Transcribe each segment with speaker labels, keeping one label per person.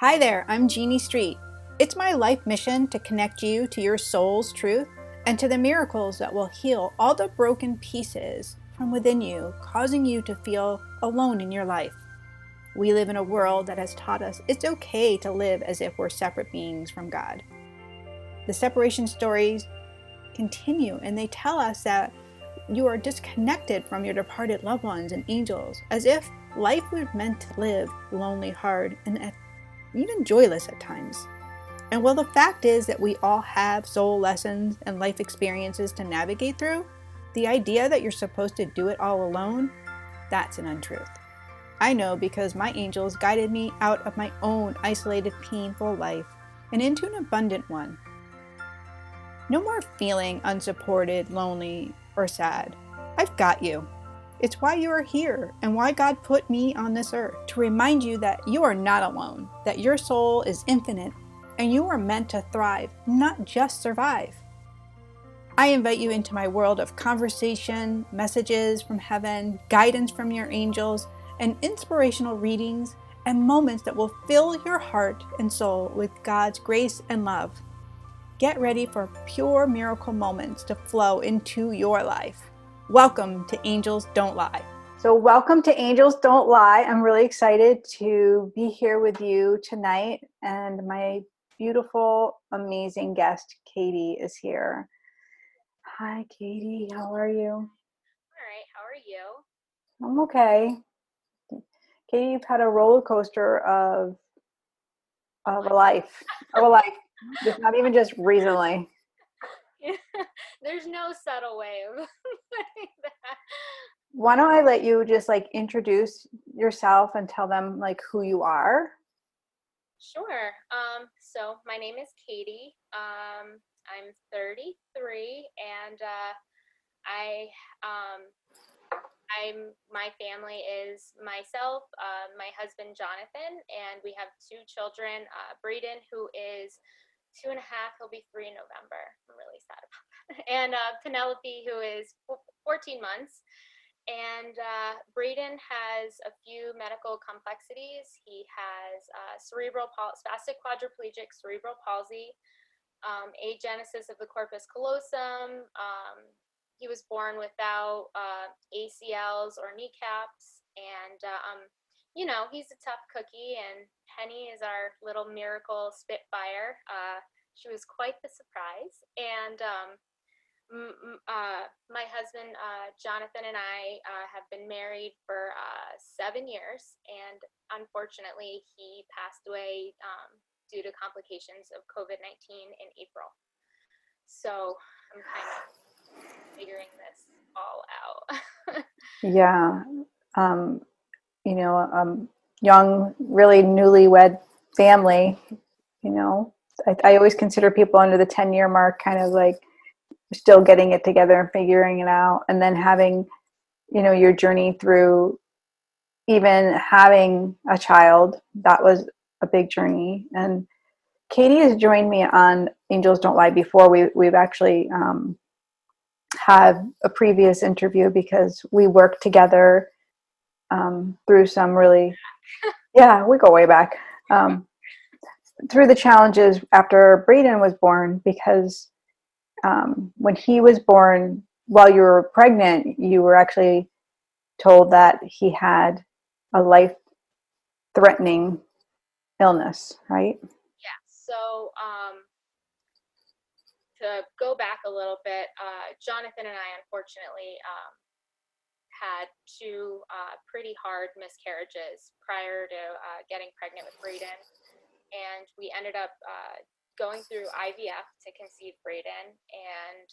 Speaker 1: Hi there, I'm Jeannie Street. It's my life mission to connect you to your soul's truth and to the miracles that will heal all the broken pieces from within you, causing you to feel alone in your life. We live in a world that has taught us it's okay to live as if we're separate beings from God. The separation stories continue and they tell us that you are disconnected from your departed loved ones and angels, as if life was meant to live lonely, hard, and even joyless at times. And while the fact is that we all have soul lessons and life experiences to navigate through, the idea that you're supposed to do it all alone, that's an untruth. I know because my angels guided me out of my own isolated, painful life and into an abundant one. No more feeling unsupported, lonely, or sad. I've got you. It's why you are here and why God put me on this earth, to remind you that you are not alone, that your soul is infinite, and you are meant to thrive, not just survive. I invite you into my world of conversation, messages from heaven, guidance from your angels, and inspirational readings and moments that will fill your heart and soul with God's grace and love. Get ready for pure miracle moments to flow into your life. Welcome to Angels Don't Lie. So, welcome to Angels Don't Lie. I'm really excited to be here with you tonight, and my beautiful, amazing guest, Katie, is here. Hi, Katie. How are you?
Speaker 2: All right, how are you?
Speaker 1: I'm okay. Katie, you've had a roller coaster of a life, of a life. Just not even just recently.
Speaker 2: Yeah, there's no subtle way of putting that.
Speaker 1: Why don't I let you just introduce yourself and tell them who you are?
Speaker 2: Sure. So my name is Katie. I'm 33, and I um, my family is myself, my husband Jonathan, and we have two children. Braedyn, who is 2.5, he'll be 3 in November. I'm really sad about that. And Penelope, who is 14 months. And Braedyn has a few medical complexities. He has spastic quadriplegic cerebral palsy, agenesis of the corpus callosum. He was born without ACLs or kneecaps, and he's a tough cookie. And Penny is our little miracle spitfire. She was quite the surprise, and my husband Jonathan and I have been married for 7 years, and unfortunately, he passed away due to complications of COVID-19 in April. So I'm kind of figuring this all out.
Speaker 1: Yeah. Um, young, really newlywed family, you know, I always consider people under the 10-year mark kind of like still getting it together and figuring it out. And then having, your journey through even having a child, that was a big journey. And Katie has joined me on Angels Don't Lie before. We've actually had a previous interview because we worked together through some really, yeah, we go way back, through the challenges after Braedyn was born, because when he was born, while you were pregnant, you were actually told that he had a life-threatening illness, right?
Speaker 2: Yeah. So to go back a little bit, Jonathan and I unfortunately had two pretty hard miscarriages prior to getting pregnant with Braedyn, and we ended up going through IVF to conceive Braedyn. And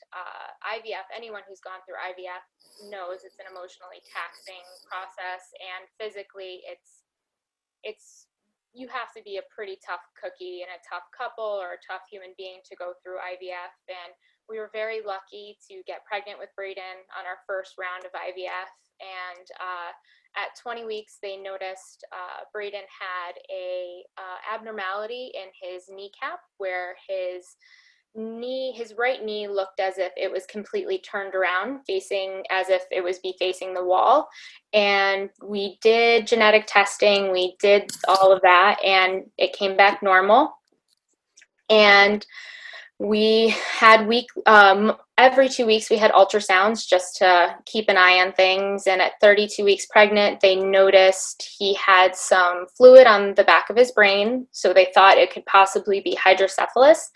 Speaker 2: IVF, anyone who's gone through IVF knows it's an emotionally taxing process, and physically, it's you have to be a pretty tough cookie and a tough couple or a tough human being to go through IVF. And we were very lucky to get pregnant with Braedyn on our first round of IVF. And at 20 weeks, they noticed Braedyn had a abnormality in his kneecap, where his his right knee looked as if it was completely turned around, facing as if it was facing the wall. And we did genetic testing, we did all of that, and it came back normal. And we had every 2 weeks we had ultrasounds just to keep an eye on things. And at 32 weeks pregnant, they noticed he had some fluid on the back of his brain. So they thought it could possibly be hydrocephalus,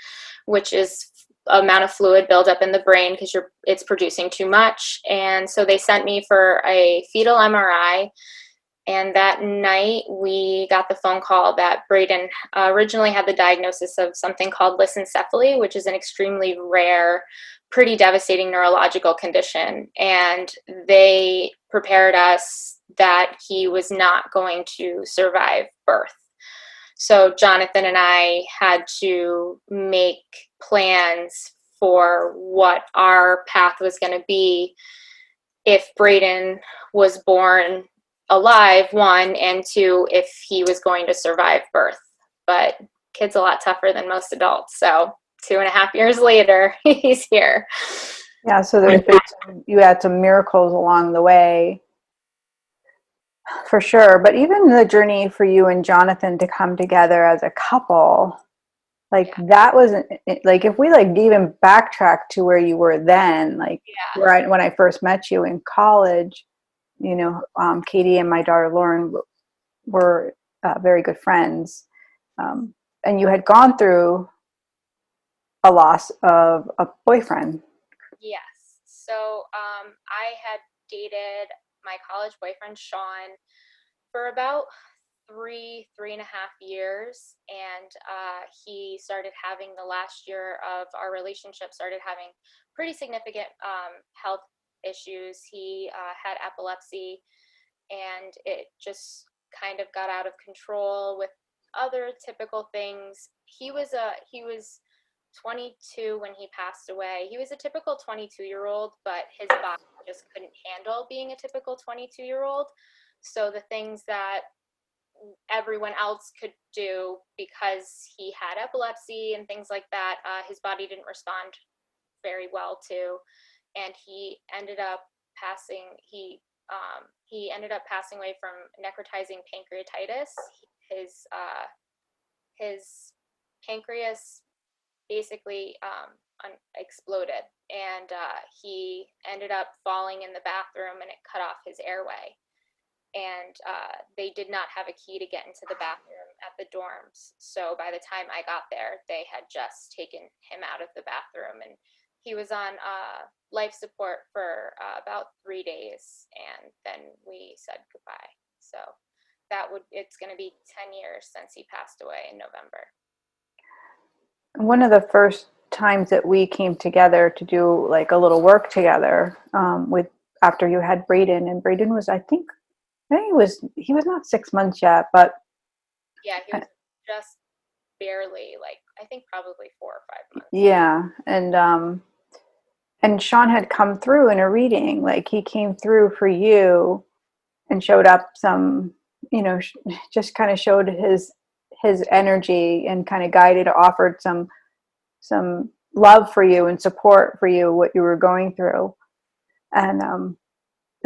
Speaker 2: which is amount of fluid buildup in the brain because it's producing too much. And so they sent me for a fetal MRI. And that night, we got the phone call that Braedyn originally had the diagnosis of something called lissencephaly, which is an extremely rare, pretty devastating neurological condition. And they prepared us that he was not going to survive birth. So Jonathan and I had to make plans for what our path was going to be if Braedyn was born alive, one, and two, if he was going to survive birth. But kid's a lot tougher than most adults. So 2.5 years later, he's here.
Speaker 1: Yeah, so you had some miracles along the way, for sure. But even the journey for you and Jonathan to come together as a couple, like that wasn't like, if we like even backtrack to where you were then, like when I first met you in college, you know, Katie and my daughter Lauren were very good friends, and you had gone through a loss of a boyfriend.
Speaker 2: Yes. So I had dated my college boyfriend, Sean, for about 3.5 years. And he started having the last year of our relationship, started having pretty significant health issues. He had epilepsy, and it just kind of got out of control with other typical things. He was 22 when he passed away. He was a typical 22-year-old, but his body just couldn't handle being a typical 22-year-old. So the things that everyone else could do, because he had epilepsy and things like that, his body didn't respond very well to, and he ended up passing. He ended up passing away from necrotizing pancreatitis. His pancreas basically exploded, and he ended up falling in the bathroom, and it cut off his airway. And they did not have a key to get into the bathroom at the dorms. So by the time I got there, they had just taken him out of the bathroom, and he was on life support for about 3 days, and then we said goodbye. So it's going to be 10 years since he passed away in November.
Speaker 1: One of the first times that we came together to do like a little work together, with after you had Braedyn, and Braedyn was, I think he was not 6 months yet, but
Speaker 2: yeah, he was just barely, like, I think probably 4 or 5 months.
Speaker 1: Yeah, and Sean had come through in a reading. Like he came through for you and showed up some, you know, just kind of showed his energy and kind of guided, offered some love for you and support for you, what you were going through, and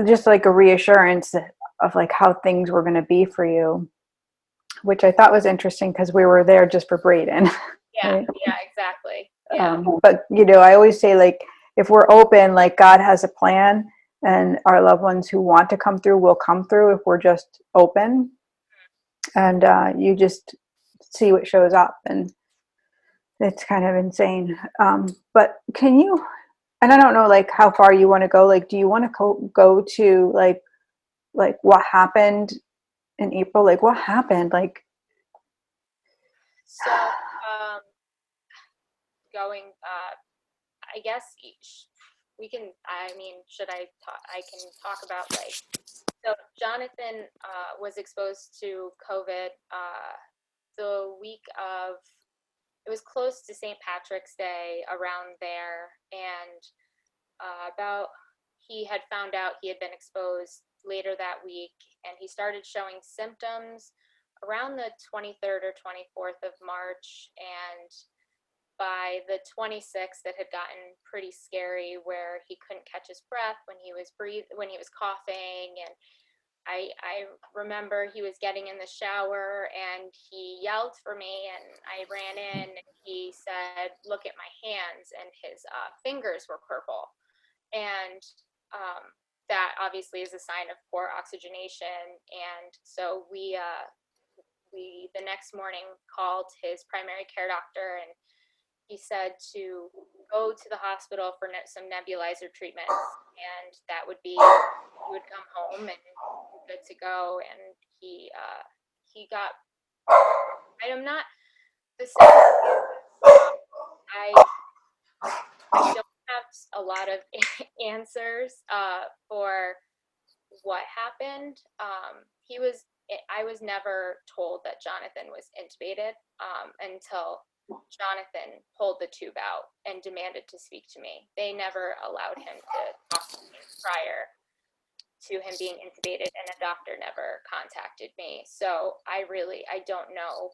Speaker 1: just like a reassurance of like how things were going to be for you, which I thought was interesting because we were there just for Braedyn.
Speaker 2: Yeah,
Speaker 1: Right?
Speaker 2: yeah, exactly. Yeah.
Speaker 1: But you know, I always say, like, if we're open, like God has a plan, and our loved ones who want to come through will come through if we're just open, and you just see what shows up, and it's kind of insane. But can you? And I don't know, like, how far you want to go. Like, do you want to go to like what happened in April? Like, what happened? Like,
Speaker 2: So, going, I guess we can. I mean, should I talk? I can talk about, like. So Jonathan was exposed to COVID the week of. It was close to St. Patrick's Day, around there, and he had found out he had been exposed later that week, and he started showing symptoms around the 23rd or 24th of March, and by the 26th, it had gotten pretty scary where he couldn't catch his breath when he was coughing. And I remember he was getting in the shower and he yelled for me, and I ran in and he said, "Look at my hands," and his fingers were purple. And that obviously is a sign of poor oxygenation. And so we the next morning called his primary care doctor, and he said to go to the hospital for some nebulizer treatments, and that would be, he would come home and good to go. And he got, I'm not, the sad thing is, I I don't have a lot of answers for what happened. I was never told that Jonathan was intubated until Jonathan pulled the tube out and demanded to speak to me. They never allowed him to talk to me prior to him being intubated, and a doctor never contacted me. So I don't know,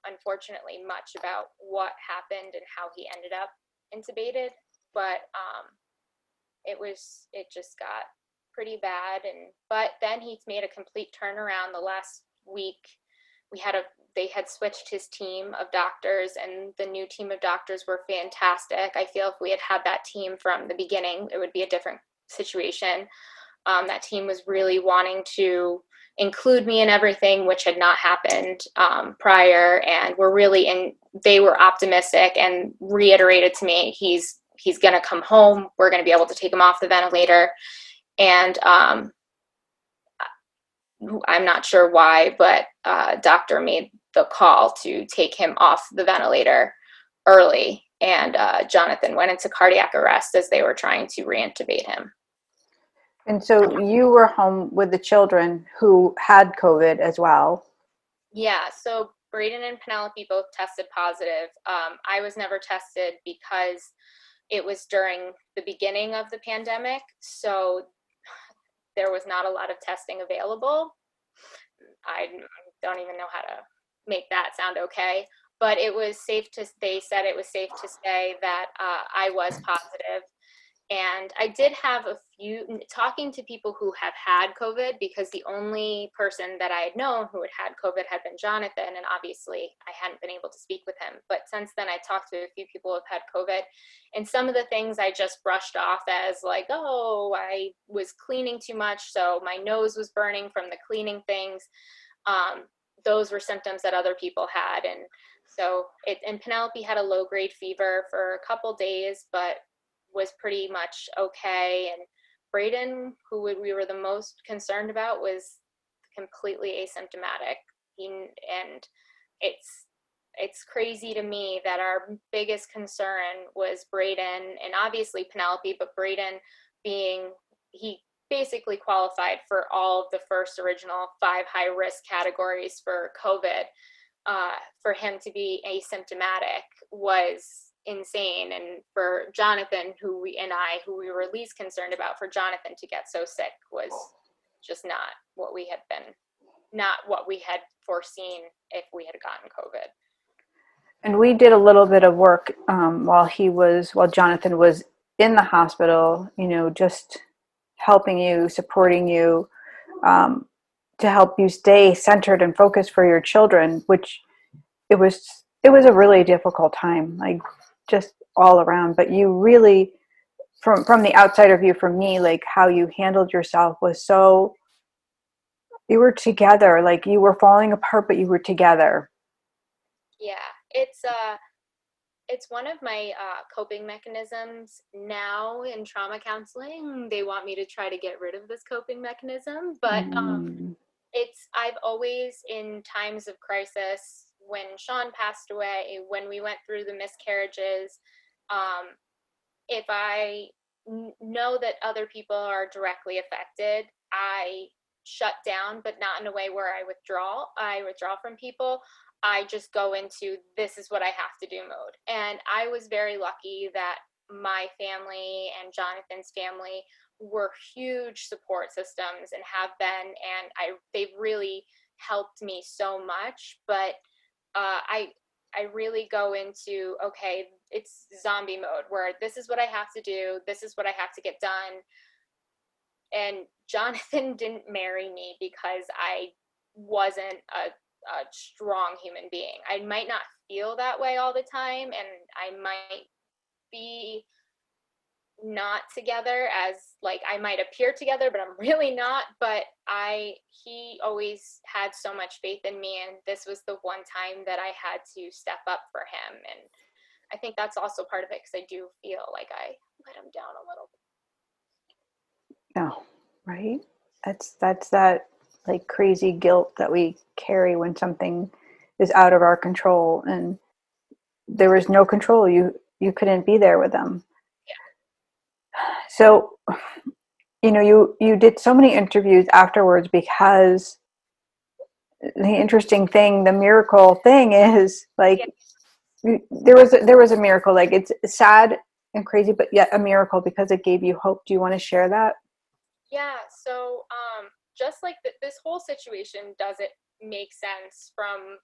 Speaker 2: unfortunately, much about what happened and how he ended up intubated, but it just got pretty bad. But then he's made a complete turnaround the last week. They had switched his team of doctors, and the new team of doctors were fantastic. I feel if we had had that team from the beginning, it would be a different situation. That team was really wanting to include me in everything, which had not happened prior, and they were optimistic and reiterated to me, he's going to come home. We're going to be able to take him off the ventilator. And I'm not sure why, but doctor made the call to take him off the ventilator early, and Jonathan went into cardiac arrest as they were trying to reintubate him.
Speaker 1: And so you were home with the children who had COVID as well.
Speaker 2: Yeah, so Braedyn and Penelope both tested positive. I was never tested because it was during the beginning of the pandemic, so there was not a lot of testing available. I don't even know how to make that sound okay, but they said it was safe to say that I was positive. And I did have talking to people who have had COVID, because the only person that I had known who had COVID had been Jonathan, and obviously I hadn't been able to speak with him. But since then, I talked to a few people who have had COVID, and some of the things I just brushed off as like, oh, I was cleaning too much, so my nose was burning from the cleaning things. Those were symptoms that other people had. And so and Penelope had a low-grade fever for a couple days, but was pretty much okay. And Braedyn, who we were the most concerned about, was completely asymptomatic. And it's crazy to me that our biggest concern was Braedyn, and obviously Penelope, but Braedyn he basically qualified for all of the first original 5 high-risk categories for COVID. For him to be asymptomatic was insane. And for Jonathan, who we were least concerned about, for Jonathan to get so sick was just not what we had foreseen if we had gotten COVID.
Speaker 1: And we did a little bit of work while Jonathan was in the hospital, just helping you, supporting you, to help you stay centered and focused for your children, which it was a really difficult time, like just all around. But you really, from the outsider view, from me, like how you handled yourself was so, you were together, like you were falling apart, but you were together.
Speaker 2: Yeah, it's one of my coping mechanisms now in trauma counseling. They want me to try to get rid of this coping mechanism, but I've always, in times of crisis, when Sean passed away, when we went through the miscarriages, if I know that other people are directly affected, I shut down, but not in a way where I withdraw from people. I just go into, this is what I have to do mode. And I was very lucky that my family and Jonathan's family were huge support systems and have been, and they've really helped me so much. But I really go into, okay, it's zombie mode where this is what I have to do. This is what I have to get done. And Jonathan didn't marry me because I wasn't a strong human being. I might not feel that way all the time, and I might be not together as like I might appear together, but I'm really not. But he always had so much faith in me, and this was the one time that I had to step up for him. And I think that's also part of it, because I do feel like I let him down a little bit.
Speaker 1: No, right? That's that like crazy guilt that we carry when something is out of our control, and there was no control. You couldn't be there with them. So, you did so many interviews afterwards, because the interesting thing, the miracle thing is like, there was a miracle. Like, it's sad and crazy, but yet a miracle because it gave you hope. Do you want to share that?
Speaker 2: Yeah, so just like this whole situation doesn't make sense from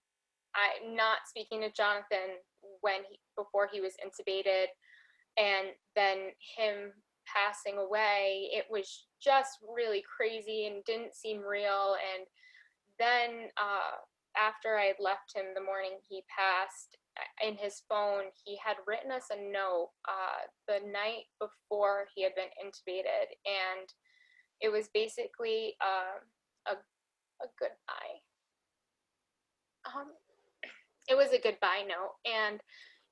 Speaker 2: I not speaking to Jonathan before he was intubated, and then him passing away. It was just really crazy and didn't seem real. And then after I had left him the morning he passed, in his phone he had written us a note the night before he had been intubated, and it was basically a goodbye. Um, it was a goodbye note, and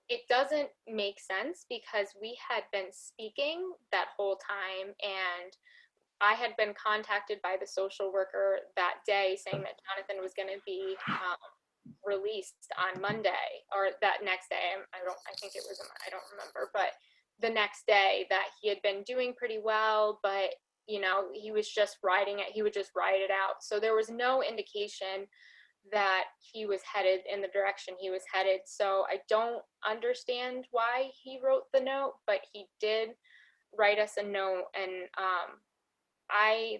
Speaker 2: it doesn't make sense because we had been speaking that whole time, and I had been contacted by the social worker that day saying that Jonathan was going to be released on Monday, or that next day. I think it was, I don't remember, but the next day, that he had been doing pretty well, but he was just riding it. He would just ride it out. So there was no indication that he was headed in the direction he was headed. So I don't understand why he wrote the note, but he did write us a note. And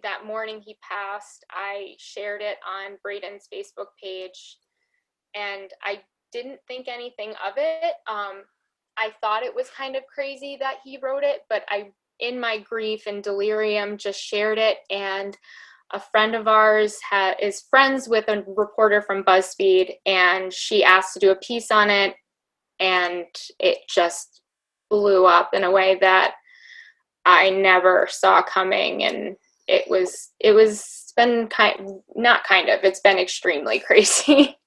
Speaker 2: that morning he passed, I shared it on Braedyn's Facebook page, and I didn't think anything of it. I thought it was kind of crazy that he wrote it, but I, in my grief and delirium, just shared it. And a friend of ours is friends with a reporter from BuzzFeed, and she asked to do a piece on it, and it just blew up in a way that I never saw coming. And it's been it's been extremely crazy.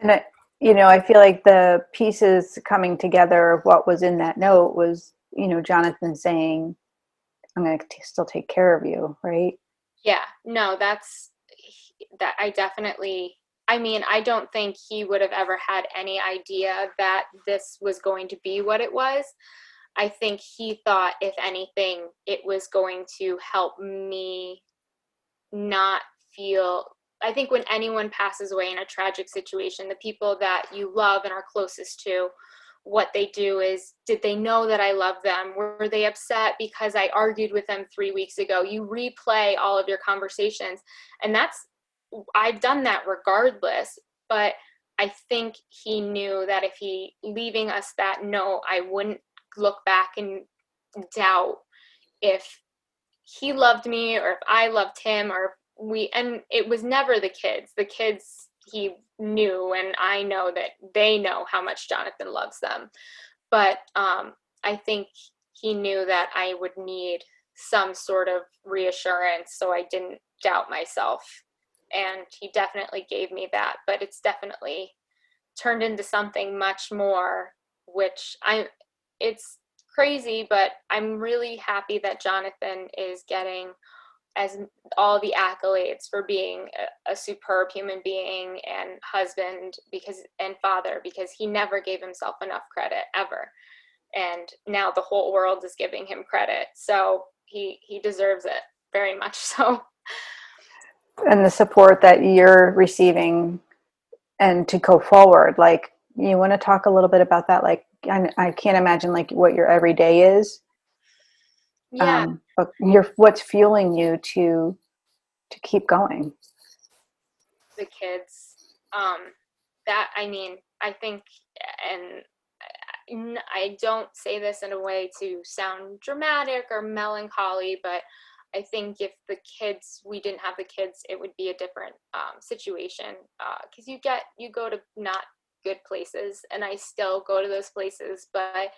Speaker 1: And I feel like the pieces coming together of what was in that note was, Jonathan saying, I'm going to still take care of you, right?
Speaker 2: Yeah, no, that I definitely, I mean, I don't think he would have ever had any idea that this was going to be what it was. I think he thought, if anything, it was going to help me not feel. I think when anyone passes away in a tragic situation, the people that you love and are closest to, what they do is, did they know that I love them? Were they upset because I argued with them 3 weeks ago? You replay all of your conversations, and I've done that regardless. But I think he knew that if he leaving us that note, I wouldn't look back and doubt if he loved me or if I loved him, or and it was never the kids. The kids, he knew, and I know that they know how much Jonathan loves them. But I think he knew that I would need some sort of reassurance, so I didn't doubt myself. And he definitely gave me that, but it's definitely turned into something much more, which it's crazy, but I'm really happy that Jonathan is getting as all the accolades for being a superb human being and husband and father, because he never gave himself enough credit ever. And now the whole world is giving him credit. So he deserves it very much so.
Speaker 1: And the support that you're receiving and to go forward, like, you want to talk a little bit about that? Like, I can't imagine like what your everyday is.
Speaker 2: Yeah.
Speaker 1: But what's fueling you to keep going?
Speaker 2: The kids, that, I mean, I think, and I don't say this in a way to sound dramatic or melancholy, but I think if we didn't have the kids, it would be a different situation. Because you go to not good places, and I still go to those places, but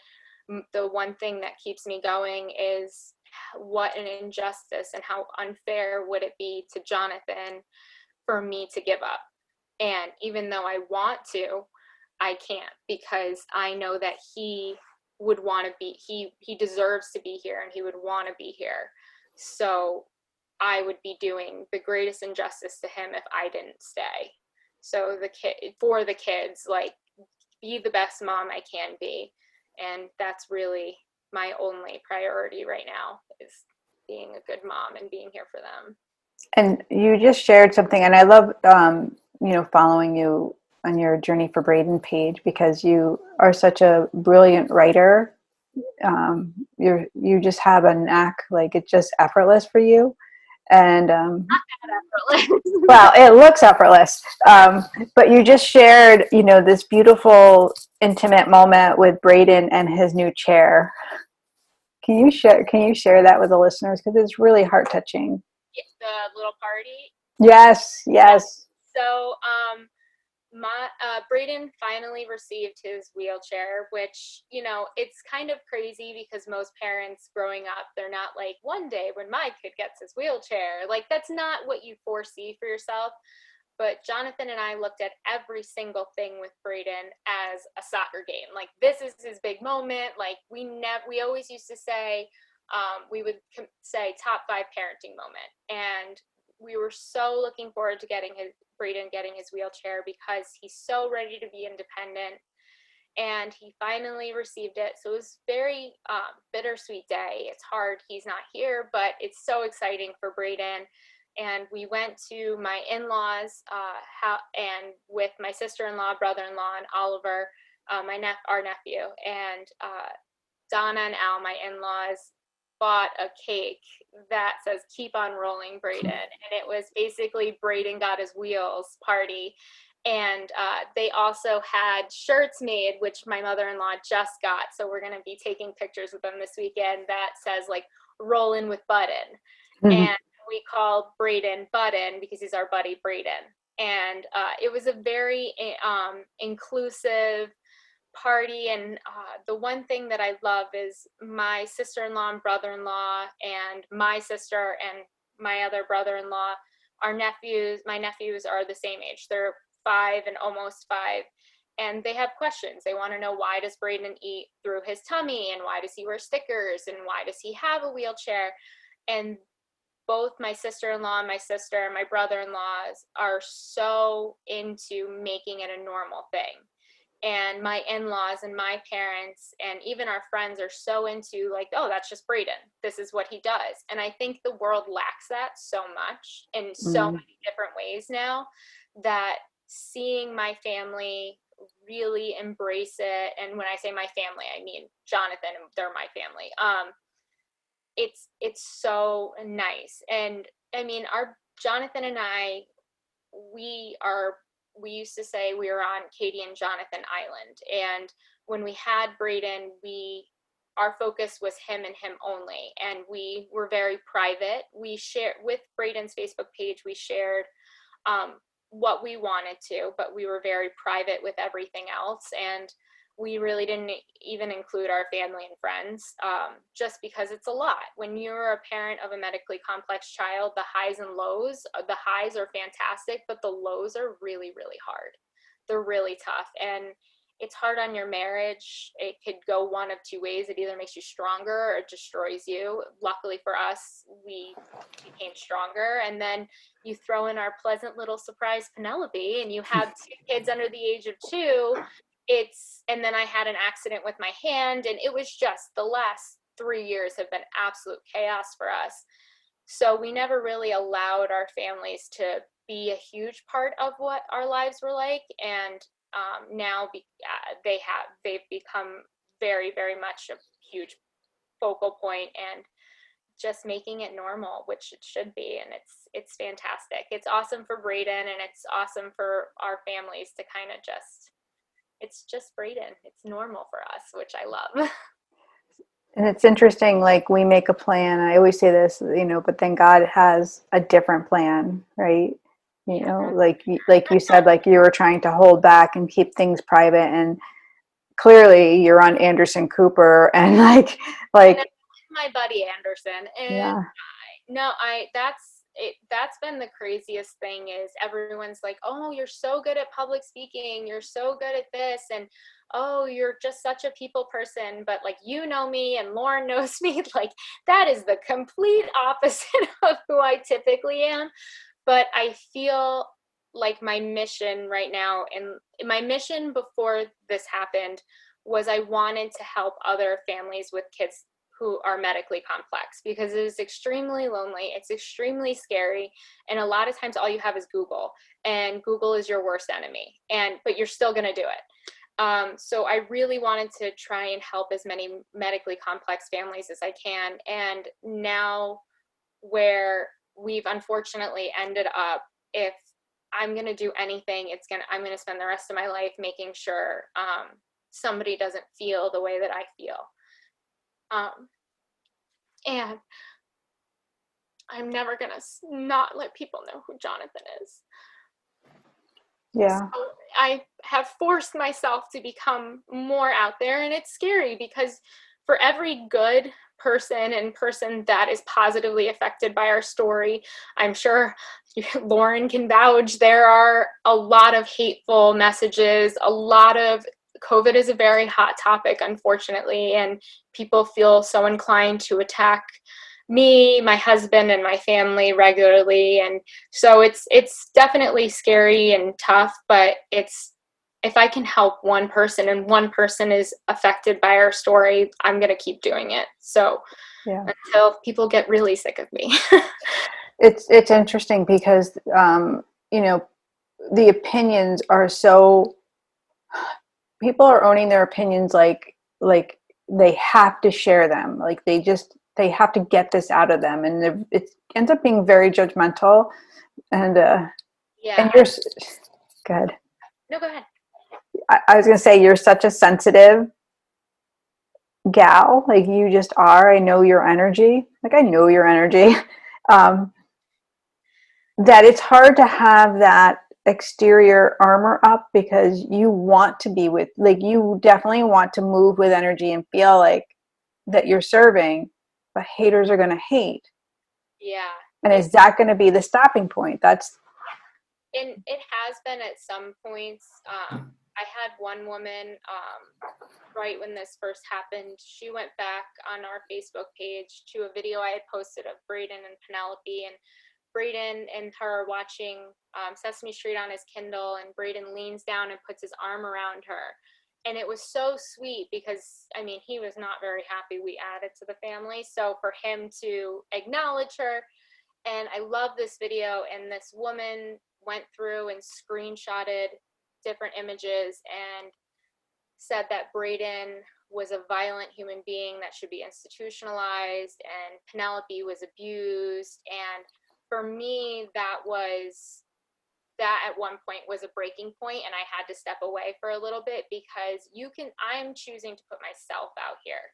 Speaker 2: the one thing that keeps me going is what an injustice and how unfair would it be to Jonathan for me to give up. And even though I want to, I can't, because I know that he would want to be, he deserves to be here and he would want to be here. So I would be doing the greatest injustice to him if I didn't stay. So for the kids, like, be the best mom I can be. And that's really my only priority right now, is being a good mom and being here for them.
Speaker 1: And you just shared something, and I love, following you on your Journey for Braedyn page, because you are such a brilliant writer. You just have a knack, like it's just effortless for you. And well, it looks effortless. But you just shared, this beautiful, intimate moment with Braedyn and his new chair. Can you share that with the listeners, because it's really heart touching?
Speaker 2: The little party.
Speaker 1: Yes,
Speaker 2: Yeah.
Speaker 1: yes.
Speaker 2: So my Braedyn finally received his wheelchair, which, it's kind of crazy, because most parents growing up, they're not like, one day when my kid gets his wheelchair, like, that's not what you foresee for yourself. But Jonathan and I looked at every single thing with Braedyn as a soccer game. Like, this is his big moment. Like, we always used to say, we would say top 5 parenting moment. And we were so looking forward to Braedyn getting his wheelchair, because he's so ready to be independent. And he finally received it. So it was very bittersweet day. It's hard he's not here, but it's so exciting for Braedyn. And we went to my in-laws, and with my sister-in-law, brother-in-law, and Oliver, our nephew, and Donna and Al, my in-laws, bought a cake that says "Keep on Rolling, Braedyn," and it was basically Braedyn got his wheels party. And they also had shirts made, which my mother-in-law just got. So we're going to be taking pictures with them this weekend, that says, like, "Rollin' with Button."
Speaker 1: Mm-hmm.
Speaker 2: And we called Braedyn Button because he's our buddy Braedyn. And it was a very inclusive party. And the one thing that I love is my sister-in-law and brother-in-law, and my sister and my other brother-in-law, my nephews are the same age. They're 5 and almost 5. And they have questions. They want to know, why does Braedyn eat through his tummy? And why does he wear stickers? And why does he have a wheelchair? And both my sister-in-law and my sister and my brother-in-laws are so into making it a normal thing. And my in-laws and my parents and even our friends are so into, like, oh, that's just Braedyn. This is what he does. And I think the world lacks that so much in so many different ways now, that seeing my family really embrace it. And when I say my family, I mean Jonathan, they're my family. It's so nice. And I mean, our Jonathan and I, we used to say we were on Katie and Jonathan Island. And when we had Braedyn, our focus was him and him only. And we were very private. We shared with Braedyn's Facebook page, we shared what we wanted to, but we were very private with everything else. And we really didn't even include our family and friends, just because it's a lot. When you're a parent of a medically complex child, the highs and lows, the highs are fantastic, but the lows are really, really hard. They're really tough. And it's hard on your marriage. It could go one of two ways. It either makes you stronger or it destroys you. Luckily for us, we became stronger. And then you throw in our pleasant little surprise Penelope, and you have 2 kids under the age of 2. And then I had an accident with my hand, and it was just, the last 3 years have been absolute chaos for us. So we never really allowed our families to be a huge part of what our lives were like. And now they've become very, very much a huge focal point, and just making it normal, which it should be. And it's fantastic. It's awesome for Braedyn, and it's awesome for our families to kind of just it's just Braedyn. It's normal for us, which I love.
Speaker 1: And it's interesting, like we make a plan. I always say this, but then God has a different plan, right?
Speaker 2: Yeah.
Speaker 1: Like you said, like you were trying to hold back and keep things private, and clearly you're on Anderson Cooper, and
Speaker 2: And
Speaker 1: like
Speaker 2: my buddy Anderson, and
Speaker 1: yeah,
Speaker 2: no, that's it. That's been the craziest thing is everyone's like, oh, you're so good at public speaking. You're so good at this. And oh, you're just such a people person. But like, you know me and Lauren knows me. Like that is the complete opposite of who I typically am. But I feel like my mission right now, and my mission before this happened, was I wanted to help other families with kids who are medically complex, because it is extremely lonely, it's extremely scary, and a lot of times all you have is Google, and Google is your worst enemy, but you're still going to do it. So I really wanted to try and help as many medically complex families as I can. And now where we've unfortunately ended up, if I'm going to do anything, I'm going to spend the rest of my life making sure somebody doesn't feel the way that I feel. And I'm never going to not let people know who Jonathan is.
Speaker 1: yeah.
Speaker 2: So I have forced myself to become more out there, and it's scary because for every good person that is positively affected by our story, I'm sure Lauren can vouch, there are a lot of hateful messages, COVID is a very hot topic, unfortunately, and people feel so inclined to attack me, my husband, and my family regularly. And so it's definitely scary and tough, but if I can help one person and one person is affected by our story, I'm going to keep doing it. So
Speaker 1: Yeah.
Speaker 2: until people get really sick of me.
Speaker 1: It's interesting because the opinions are so, people are owning their opinions like they have to share them, like they have to get this out of them, and it ends up being very judgmental. And
Speaker 2: Yeah.
Speaker 1: you're good.
Speaker 2: No, go ahead.
Speaker 1: I was gonna say, you're such a sensitive gal, like you just are. I know your energy, um, that it's hard to have that exterior armor up, because you want to be with, like, you definitely want to move with energy and feel like that you're serving, but haters are going to hate.
Speaker 2: Yeah.
Speaker 1: And is that going to be the stopping point?
Speaker 2: And it has been at some points. I had one woman, right when this first happened, she went back on our Facebook page to a video I had posted of Braedyn and Penelope, and Braedyn and her watching Sesame Street on his Kindle, and Braedyn leans down and puts his arm around her. And it was so sweet because, I mean, he was not very happy we added to the family. So for him to acknowledge her, and I love this video, and this woman went through and screenshotted different images and said that Braedyn was a violent human being that should be institutionalized, and Penelope was abused. And for me, that at one point was a breaking point, and I had to step away for a little bit, because I'm choosing to put myself out here.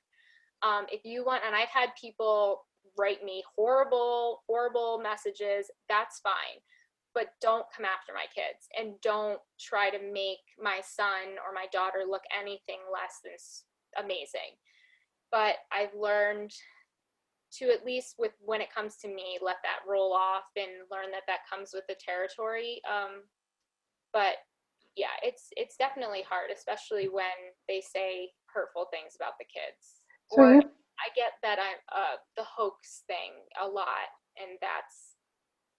Speaker 2: If you want, and I've had people write me horrible messages, that's fine. But don't come after my kids, and don't try to make my son or my daughter look anything less than amazing. But I've learned to, at least when it comes to me, let that roll off and learn that comes with the territory. But yeah, it's definitely hard, especially when they say hurtful things about the kids.
Speaker 1: So
Speaker 2: Or
Speaker 1: you
Speaker 2: I get that I'm the hoax thing a lot, and that's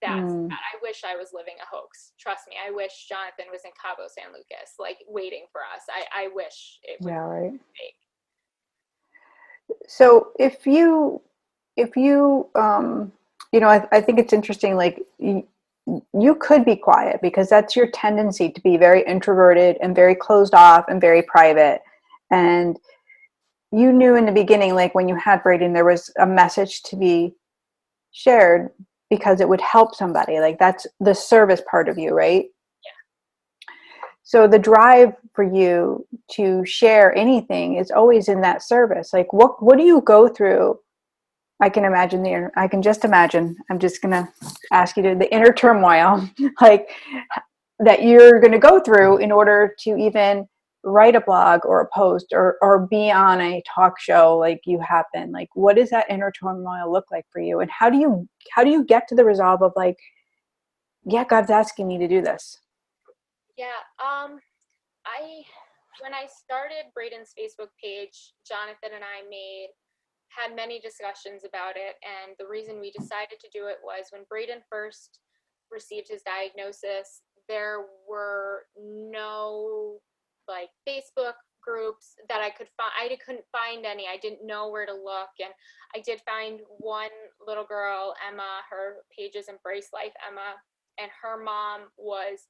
Speaker 2: I wish I was living a hoax. Trust me, I wish Jonathan was in Cabo San Lucas, like waiting for us. I wish it was
Speaker 1: right.
Speaker 2: fake.
Speaker 1: So I think it's interesting, like you could be quiet, because that's your tendency, to be very introverted and very closed off and very private. And you knew in the beginning, like when you had Braedyn, there was a message to be shared because it would help somebody. Like that's the service part of you, right?
Speaker 2: Yeah.
Speaker 1: So the drive for you to share anything is always in that service. Like what do you go through? I can just imagine. I'm just going to ask you to the inner turmoil like that you're going to go through in order to even write a blog or a post or be on a talk show like you have been. Like what does that inner turmoil look like for you? And how do you get to the resolve of like, yeah, God's asking me to do this?
Speaker 2: Yeah. I when I started Braedyn's Facebook page, Jonathan and I had many discussions about it, and the reason we decided to do it was when Braedyn first received his diagnosis, there were no like Facebook groups that I could find. I couldn't find any. I didn't know where to look, and I did find one little girl, Emma. Her page is Embrace Life Emma, and her mom was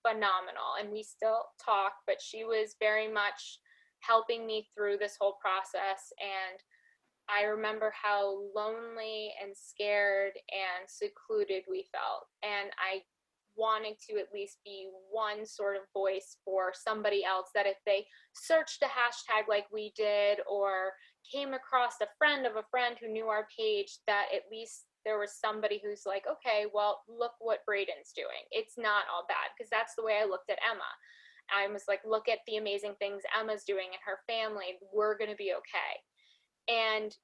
Speaker 2: phenomenal, and we still talk, but she was very much helping me through this whole process. And I remember how lonely and scared and secluded we felt. And I wanted to at least be one sort of voice for somebody else, that if they searched a hashtag like we did or came across a friend of a friend who knew our page, that at least there was somebody who's like, okay, well, look what Braedyn's doing. It's not all bad, because that's the way I looked at Emma. I was like, look at the amazing things Emma's doing in her family. We're going to be okay. And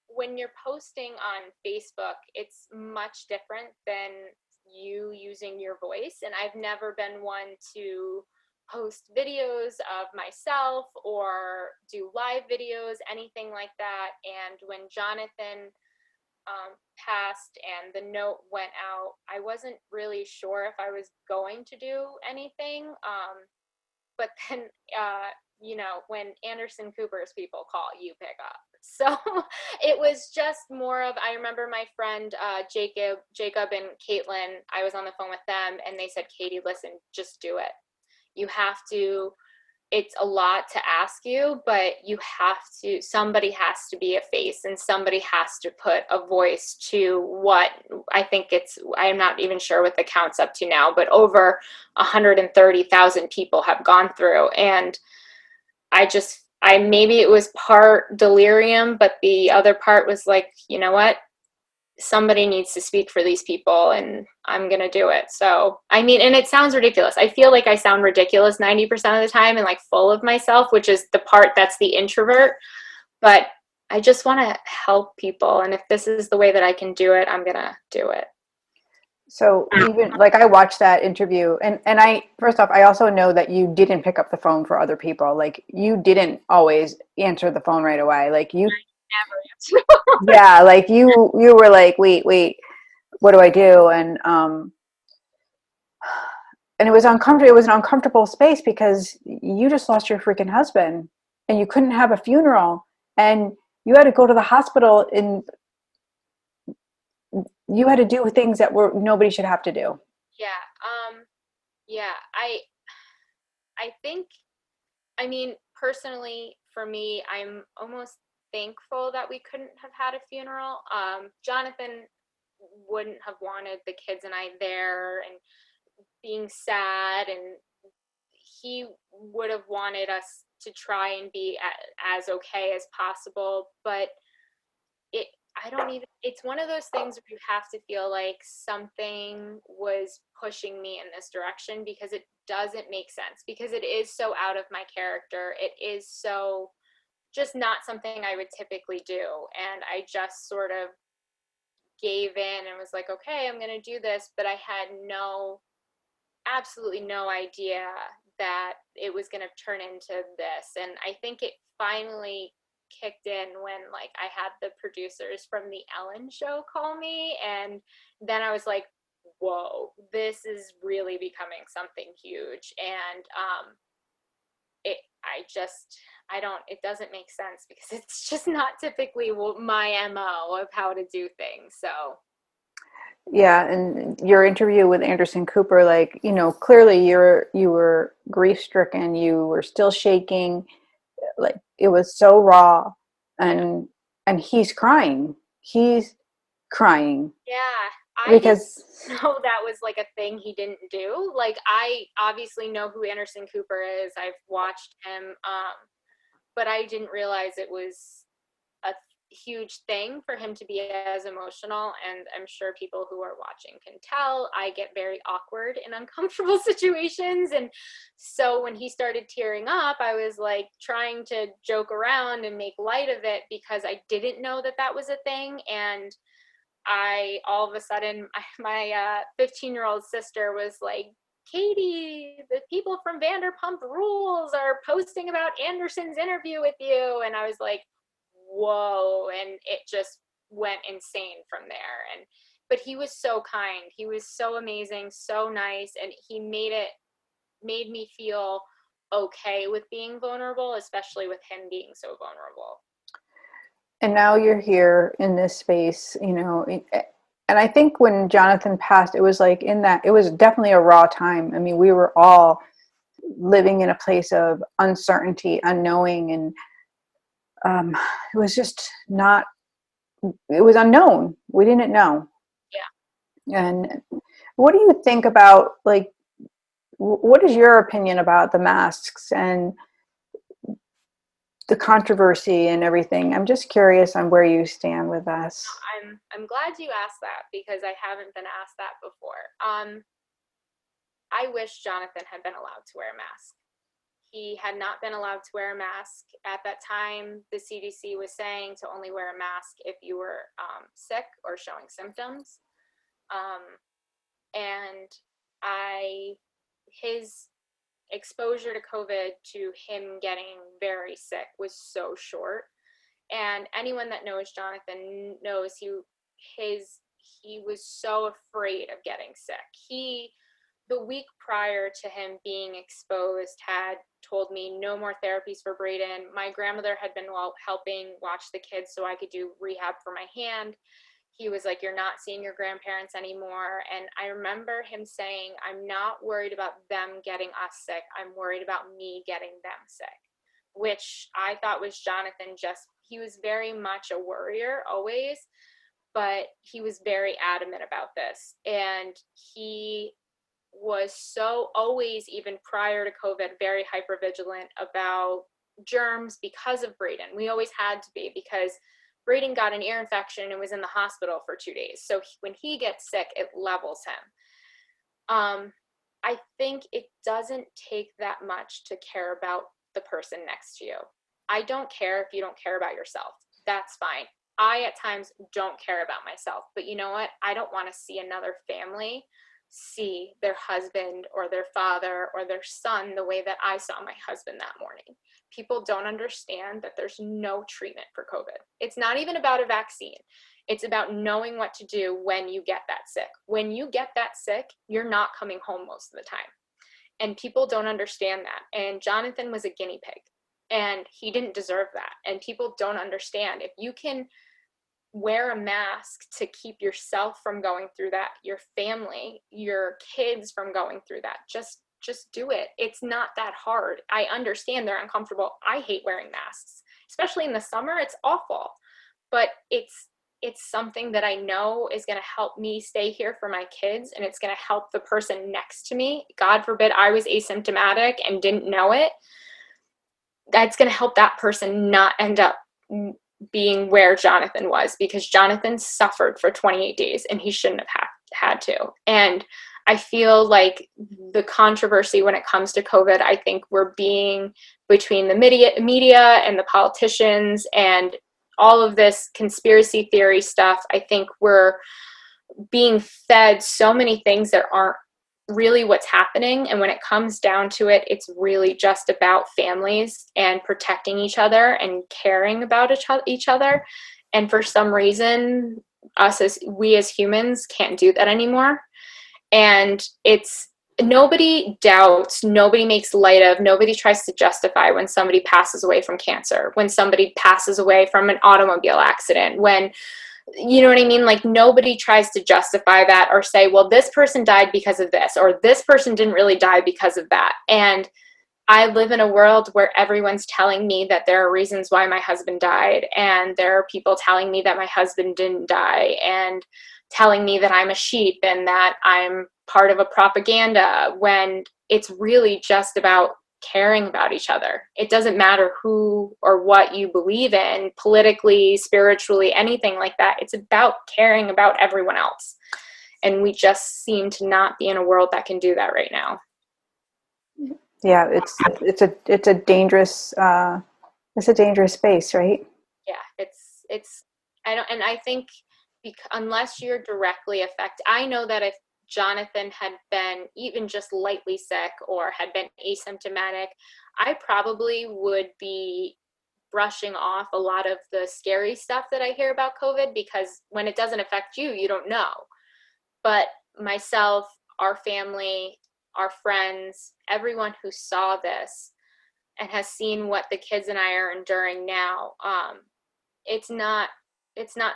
Speaker 2: when you're posting on Facebook, it's much different than you using your voice. And I've never been one to post videos of myself or do live videos, anything like that. And when Jonathan passed and the note went out, I wasn't really sure if I was going to do anything. But then, when Anderson Cooper's people call, you pick up. So it was just more of, I remember my friend Jacob and Caitlin, I was on the phone with them and they said, Katie, listen, just do it. You have to, it's a lot to ask you, but somebody has to be a face, and somebody has to put a voice to what I'm not even sure what the count's up to now, but over 130,000 people have gone through. And maybe it was part delirium, but the other part was like, you know what? Somebody needs to speak for these people, and I'm going to do it. So, and it sounds ridiculous. I feel like I sound ridiculous 90% of the time and like full of myself, which is the part that's the introvert. But I just want to help people. And if this is the way that I can do it, I'm going to do it.
Speaker 1: So even like I watched that interview and I first off I also know that you didn't pick up the phone for other people. Like you didn't always answer the phone right away. Like you
Speaker 2: Never answer.
Speaker 1: yeah, like you were like, wait, what do I do? And it was uncomfortable. It was an uncomfortable space because you just lost your freaking husband and you couldn't have a funeral and you had to go to the hospital and you had to do things that were nobody should have to do.
Speaker 2: Yeah. Yeah. I think, personally, for me, I'm almost thankful that we couldn't have had a funeral. Jonathan wouldn't have wanted the kids and I there and being sad, and he would have wanted us to try and be as okay as possible. But it's one of those things where you have to feel like something was pushing me in this direction, because it doesn't make sense, because it is so out of my character. It is so just not something I would typically do. And I just sort of gave in and was like, okay, I'm going to do this. But I had absolutely no idea that it was going to turn into this. And I think it finally kicked in when like I had the producers from the Ellen show call me, and then I was like, whoa, this is really becoming something huge. And it doesn't make sense, because it's just not typically my MO of how to do things. So
Speaker 1: Yeah, and your interview with Anderson Cooper, like, clearly you were grief stricken, you were still shaking, like it was so raw,
Speaker 2: yeah.
Speaker 1: and he's crying. He's crying.
Speaker 2: Yeah. I didn't
Speaker 1: Because
Speaker 2: know that was like a thing he didn't do. Like, I obviously know who Anderson Cooper is. I've watched him, but I didn't realize it was a huge thing for him to be as emotional. And I'm sure people who are watching can tell I get very awkward in uncomfortable situations. And so when he started tearing up, I was like trying to joke around and make light of it because I didn't know that that was a thing. And I all of a sudden, my 15-year-old sister was like, Katie, the people from Vanderpump Rules are posting about Anderson's interview with you. And I was like, whoa. And it just went insane from there. But he was so kind. He was so amazing, so nice. And he made me feel okay with being vulnerable, especially with him being so vulnerable.
Speaker 1: and now you're here in this space, and I think when Jonathan passed, it was like it was definitely a raw time. I mean, we were all living in a place of uncertainty, unknowing, and it was just not, it was unknown. We didn't know.
Speaker 2: Yeah.
Speaker 1: And what do you think about, like, what is your opinion about the masks and the controversy and everything? I'm just curious on where you stand with us.
Speaker 2: I'm glad you asked that because I haven't been asked that before. I wish Jonathan had been allowed to wear a mask. He had not been allowed to wear a mask. At that time, the CDC was saying to only wear a mask if you were sick or showing symptoms. Um, and his exposure to COVID, to him getting very sick, was so short. And anyone that knows Jonathan knows he was so afraid of getting sick. The week prior to him being exposed, had told me no more therapies for Braedyn. My grandmother had been helping watch the kids so I could do rehab for my hand. He was like, you're not seeing your grandparents anymore. And I remember him saying, I'm not worried about them getting us sick. I'm worried about me getting them sick, which I thought was Jonathan. He was very much a worrier always, but he was very adamant about this. And he was so always, even prior to COVID, very hypervigilant about germs because of Braedyn. We always had to be, because Braedyn got an ear infection and was in the hospital for 2 days. So when he gets sick, it levels him. I think it doesn't take that much to care about the person next to you. I don't care if you don't care about yourself. That's fine. I, at times, don't care about myself. But you know what? I don't want to see another family see their husband or their father or their son the way that I saw my husband that morning. People don't understand that there's no treatment for COVID. It's not even about a vaccine. It's about knowing what to do when you get that sick. When you get that sick, you're not coming home most of the time. And people don't understand that. And Jonathan was a guinea pig, and he didn't deserve that. And people don't understand. If you can wear a mask to keep yourself from going through that, your family, your kids from going through that, just do it. It's not that hard. I understand they're uncomfortable. I hate wearing masks, especially in the summer. It's awful, but it's something that I know is going to help me stay here for my kids, and it's going to help the person next to me. God forbid I was asymptomatic and didn't know it. That's going to help that person not end up being where Jonathan was, because Jonathan suffered for 28 days and he shouldn't have had to. And I feel like the controversy when it comes to COVID, I think we're being, between the media and the politicians and all of this conspiracy theory stuff, I think we're being fed so many things that aren't really what's happening. And when it comes down to it, it's really just about families and protecting each other and caring about each other. And for some reason, we as humans can't do that anymore. And nobody doubts, nobody makes light of, nobody tries to justify when somebody passes away from cancer, when somebody passes away from an automobile accident, when, you know what I mean? Like, nobody tries to justify that or say, well, this person died because of this, or this person didn't really die because of that. And I live in a world where everyone's telling me that there are reasons why my husband died, and there are people telling me that my husband didn't die. And telling me that I'm a sheep and that I'm part of a propaganda, when it's really just about caring about each other. It doesn't matter who or what you believe in, politically, spiritually, anything like that. It's about caring about everyone else. And we just seem to not be in a world that can do that right now.
Speaker 1: Yeah, it's a dangerous space, right?
Speaker 2: Yeah, it's I don't, and I think unless you're directly affected, I know that if Jonathan had been even just lightly sick or had been asymptomatic, I probably would be brushing off a lot of the scary stuff that I hear about COVID, because when it doesn't affect you, you don't know. But myself, our family, our friends, everyone who saw this and has seen what the kids and I are enduring now, it's not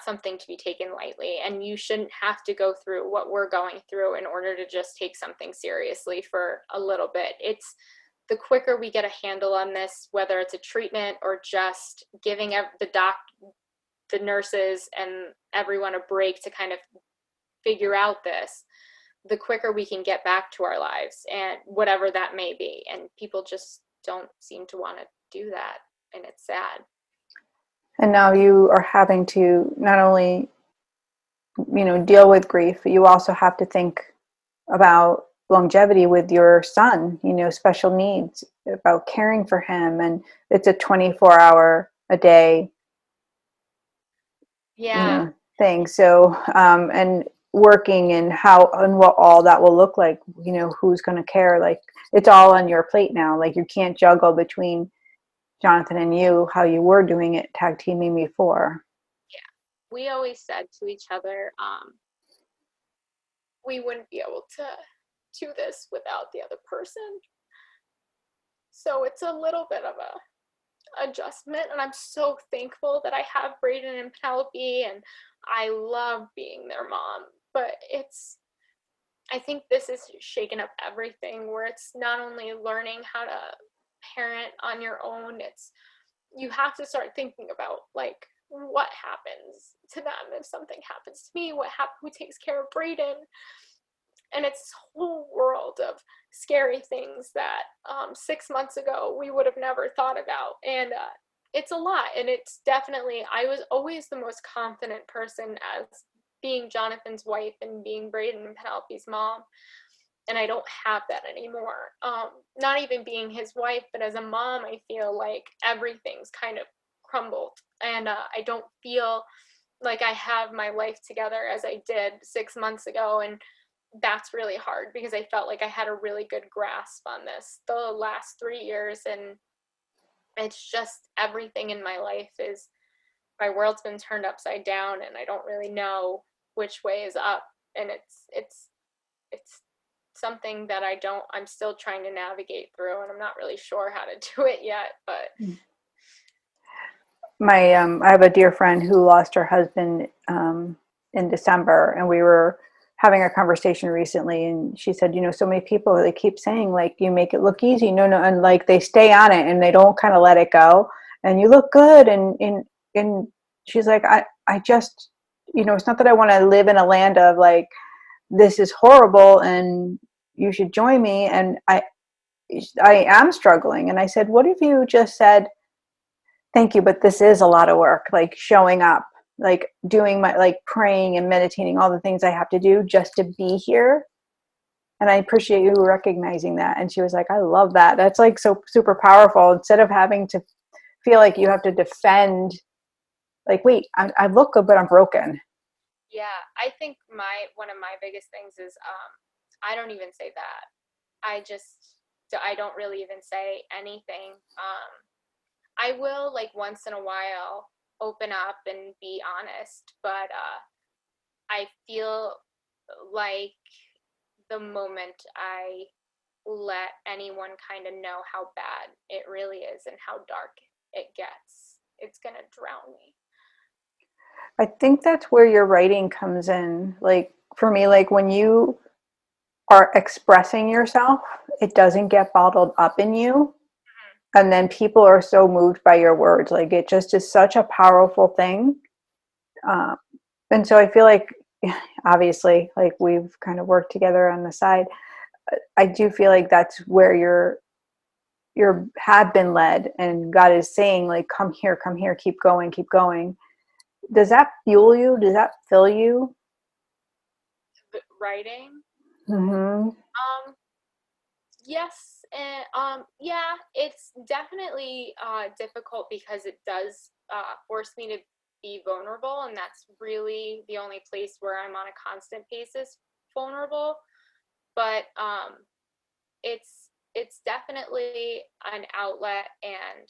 Speaker 2: something to be taken lightly, and you shouldn't have to go through what we're going through in order to just take something seriously for a little bit. It's the quicker we get a handle on this, whether it's a treatment or just giving the nurses and everyone a break to kind of figure out this, the quicker we can get back to our lives and whatever that may be. And people just don't seem to want to do that, and it's sad.
Speaker 1: And now you are having to not only, deal with grief, but you also have to think about longevity with your son, special needs, about caring for him. And it's a 24-hour a day,
Speaker 2: Yeah.
Speaker 1: thing. So, and working and how and what all that will look like, who's going to care. Like, it's all on your plate now. Like, you can't juggle between Jonathan and you, how you were doing it, tag teaming before.
Speaker 2: Yeah, we always said to each other, we wouldn't be able to do this without the other person. So it's a little bit of a adjustment, and I'm so thankful that I have Braedyn and Penelope, and I love being their mom. But I think this is shaken up everything, where it's not only learning how to parent on your own, it's you have to start thinking about, like, what happens to them if something happens to me, who takes care of Braedyn. And it's this whole world of scary things that 6 months ago we would have never thought about. And it's a lot. And it's definitely, I was always the most confident person as being Jonathan's wife and being Braedyn and Penelope's mom. And I don't have that anymore. Not even being his wife, but as a mom, I feel like everything's kind of crumbled. And I don't feel like I have my life together as I did 6 months ago. And that's really hard, because I felt like I had a really good grasp on this the last 3 years. And it's just everything in my life my world's been turned upside down, and I don't really know which way is up. And it's something that I'm still trying to navigate through, and I'm not really sure how to do it yet. But
Speaker 1: I have a dear friend who lost her husband in December, and we were having a conversation recently, and she said, so many people, they keep saying, like, you make it look easy. No, and like they stay on it and they don't kind of let it go, and you look good. And she's like, I just, it's not that I want to live in a land of like, this is horrible and you should join me. And I am struggling. And I said, what if you just said, thank you, but this is a lot of work, like showing up, like doing like praying and meditating, all the things I have to do just to be here. And I appreciate you recognizing that. And she was like, I love that. That's like so super powerful. Instead of having to feel like you have to defend, like, wait, I look good, but I'm broken.
Speaker 2: yeah, I think one of my biggest things is I don't even say that. I don't really even say anything. I will, like, once in a while open up and be honest, but I feel like the moment I let anyone kind of know how bad it really is and how dark it gets, it's going to drown me.
Speaker 1: I think that's where your writing comes in. Like, for me, like when you are expressing yourself, it doesn't get bottled up in you. And then people are so moved by your words. Like, it just is such a powerful thing. And so I feel like obviously, like we've kind of worked together on the side. I do feel like that's where you're have been led, and God is saying like, come here, keep going, keep going. Does that fuel you? Does that fill you?
Speaker 2: Writing.
Speaker 1: Mm-hmm.
Speaker 2: Yes, and yeah, it's definitely difficult because it does force me to be vulnerable, and that's really the only place where I'm on a constant basis vulnerable. But it's definitely an outlet, and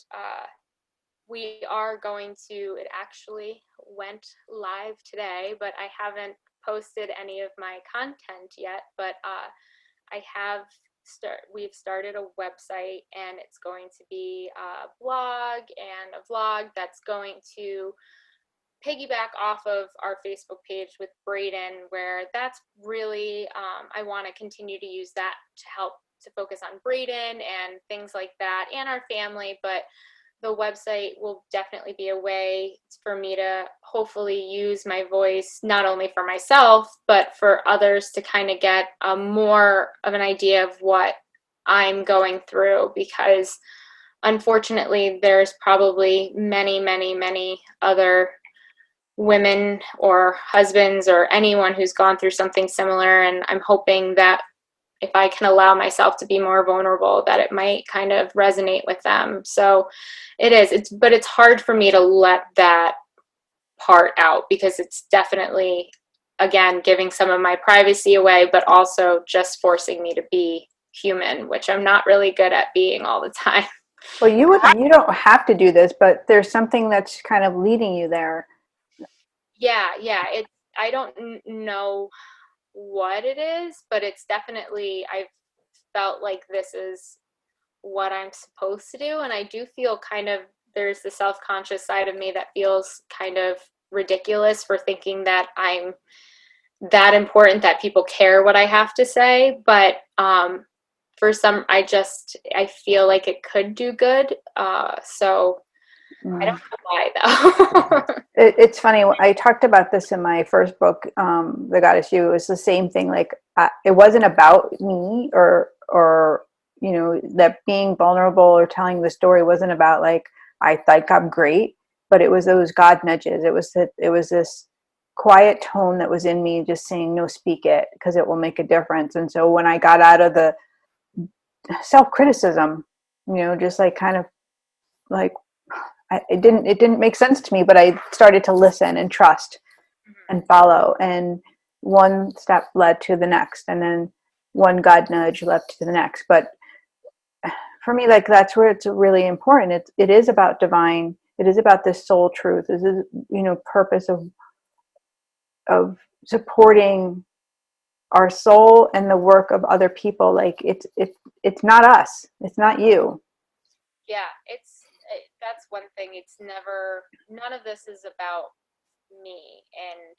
Speaker 2: we are going to. It actually went live today, but I haven't posted any of my content yet. But I have we've started a website, and it's going to be a blog and a vlog that's going to piggyback off of our Facebook page with Braedyn, where that's really I want to continue to use that to help to focus on Braedyn and things like that and our family. But the website will definitely be a way for me to hopefully use my voice not only for myself but for others to kind of get a more of an idea of what I'm going through, because unfortunately there's probably many other women or husbands or anyone who's gone through something similar, and I'm hoping that if I can allow myself to be more vulnerable, that it might kind of resonate with them. So but it's hard for me to let that part out, because it's definitely, again, giving some of my privacy away, but also just forcing me to be human, which I'm not really good at being all the time.
Speaker 1: Well, you don't have to do this, but there's something that's kind of leading you there.
Speaker 2: Yeah. I don't know what it is, but it's definitely, I've felt like this is what I'm supposed to do. And I do feel kind of, there's the self-conscious side of me that feels kind of ridiculous for thinking that I'm that important, that people care what I have to say. But for some, I feel like it could do good. So I don't know why though.
Speaker 1: It's funny. I talked about this in my first book, The Goddess You. It was the same thing. Like it wasn't about me, or that being vulnerable or telling the story wasn't about like I think I'm great, but it was those God nudges. It was this quiet tone that was in me, just saying, no, speak it, because it will make a difference. And so when I got out of the self-criticism, just like kind of like it didn't make sense to me, but I started to listen and trust and follow, and one step led to the next, and then one God nudge led to the next. But for me, like that's where it's really important. It is about divine. It is about this soul truth. This is purpose of supporting our soul and the work of other people. Like it's not us. It's not you.
Speaker 2: Yeah, that's one thing. It's never, none of this is about me. And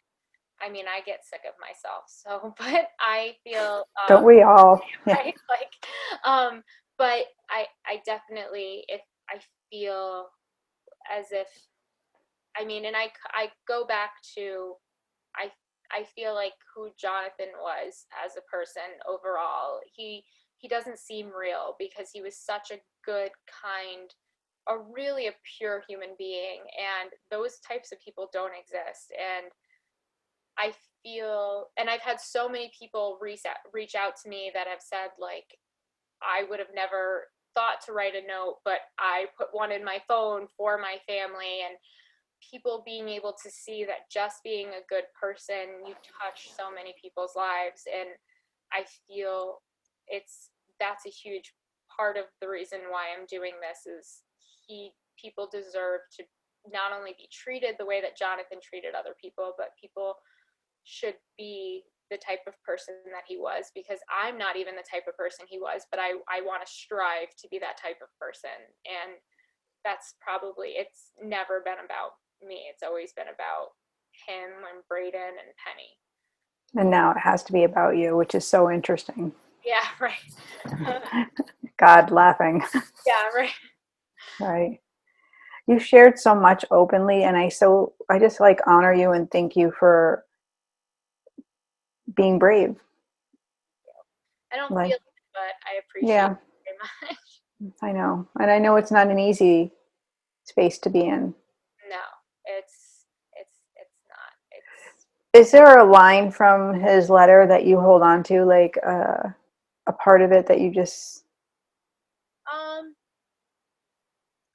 Speaker 2: I mean, I get sick of myself. So, but I feel,
Speaker 1: Don't we all? Yeah.
Speaker 2: right? Like, but I definitely, if I feel as if, I mean, and I go back to, I, I feel like who Jonathan was as a person overall. He doesn't seem real because he was such a good, kind, really a pure human being, and those types of people don't exist. And I feel, and I've had so many people reach out to me that have said like, I would have never thought to write a note, but I put one in my phone for my family. And people being able to see that just being a good person, you touch so many people's lives. And I feel that's a huge part of the reason why I'm doing this is people deserve to not only be treated the way that Jonathan treated other people, but people should be the type of person that he was, because I'm not even the type of person he was, but I want to strive to be that type of person. And that's probably, it's never been about me. It's always been about him and Braedyn and Penny.
Speaker 1: And now it has to be about you, which is so interesting.
Speaker 2: Yeah, right.
Speaker 1: God laughing.
Speaker 2: Yeah, right.
Speaker 1: Right. You shared so much openly, and I just like honor you and thank you for being brave.
Speaker 2: I don't
Speaker 1: Like,
Speaker 2: feel it, but I appreciate
Speaker 1: yeah,
Speaker 2: it very much.
Speaker 1: I know. And I know it's not an easy space to be in.
Speaker 2: No, it's not. It's
Speaker 1: Is there a line from his letter that you hold on to, like a part of it that you just,
Speaker 2: um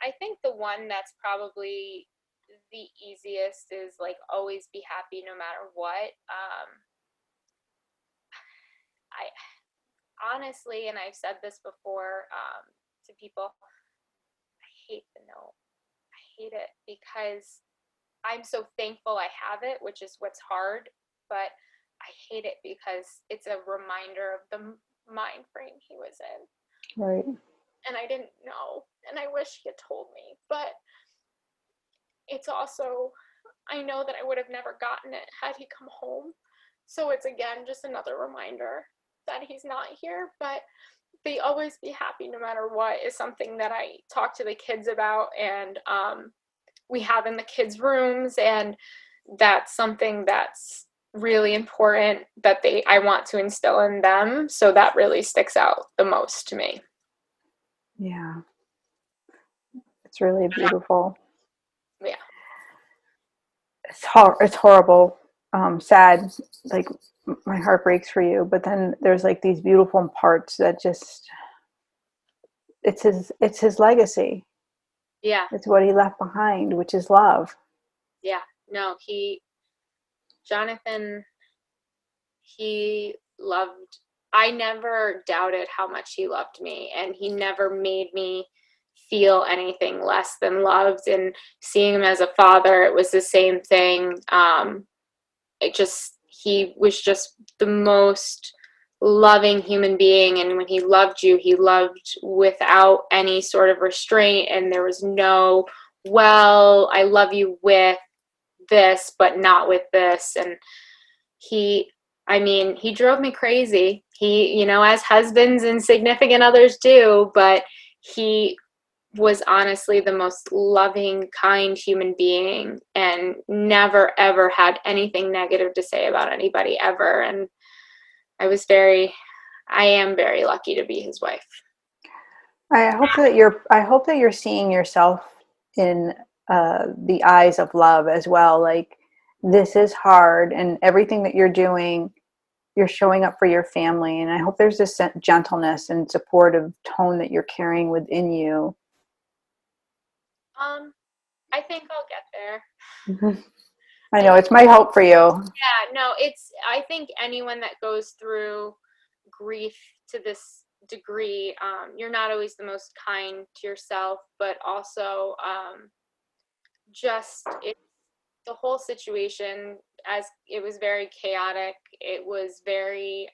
Speaker 2: I think the one that's probably the easiest is like always be happy no matter what. I honestly, and I've said this before to people, I hate the no. I hate it because I'm so thankful I have it, which is what's hard, but I hate it because it's a reminder of the mind frame he was in.
Speaker 1: right?
Speaker 2: And I didn't know, and I wish he had told me, but it's also, I know that I would have never gotten it had he come home. So it's again just another reminder that he's not here, but they always be happy no matter what is something that I talk to the kids about, and we have in the kids' rooms, and that's something that's really important that I want to instill in them. So that really sticks out the most to me.
Speaker 1: Yeah, it's really beautiful.
Speaker 2: Yeah.
Speaker 1: It's horrible, sad. Like my heart breaks for you. But then there's like these beautiful parts that just, it's his legacy.
Speaker 2: Yeah.
Speaker 1: It's what he left behind, which is love.
Speaker 2: Yeah. No, Jonathan, he loved, I never doubted how much he loved me, and he never made me feel anything less than loved. And seeing him as a father, it was the same thing. He was just the most loving human being. And when he loved you, he loved without any sort of restraint. And there was no, well, I love you with this, but not with this. And he, I mean, he drove me crazy. As husbands and significant others do, but he was honestly the most loving, kind human being, and never ever had anything negative to say about anybody ever. And I am very lucky to be his wife.
Speaker 1: I hope that you're seeing yourself in the eyes of love as well. Like, this is hard, and everything that you're doing, you're showing up for your family. And I hope there's this gentleness and supportive tone that you're carrying within you.
Speaker 2: I think I'll get there.
Speaker 1: Mhm. I
Speaker 2: I
Speaker 1: know, it's my hope for you.
Speaker 2: Yeah, no, I think anyone that goes through grief to this degree, you're not always the most kind to yourself, but also just the whole situation, as it was very chaotic. It was very,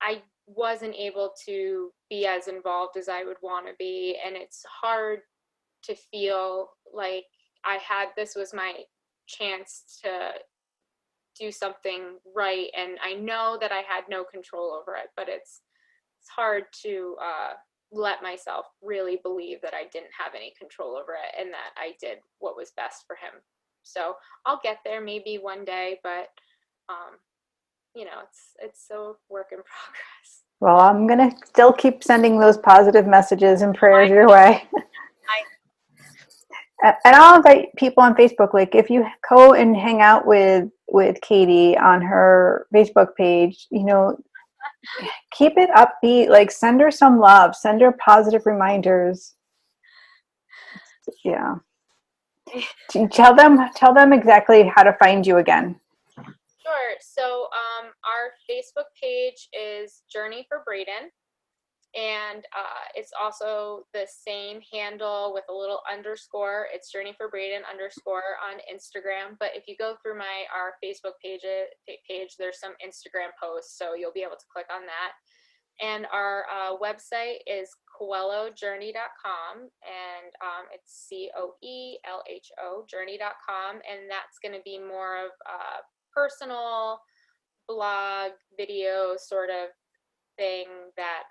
Speaker 2: I wasn't able to be as involved as I would want to be. And it's hard to feel like this was my chance to do something right, and I know that I had no control over it, but it's hard to let myself really believe that I didn't have any control over it and that I did what was best for him. So I'll get there maybe one day, but um, it's a work in progress.
Speaker 1: Well, I'm going to still keep sending those positive messages and prayers your way.
Speaker 2: I
Speaker 1: And I'll invite people on Facebook. Like, if you go and hang out with Katie on her Facebook page, keep it upbeat. Like, send her some love, send her positive reminders. Yeah. Tell them exactly how to find you again.
Speaker 2: Sure. So our Facebook page is Journey for Braedyn, and it's also the same handle with a little underscore. It's Journey for Braedyn underscore on Instagram. But if you go through our Facebook page, there's some Instagram posts, so you'll be able to click on that. And our website is coelhojourney.com, and it's COELHO journey.com, and that's going to be more of a personal blog video sort of thing that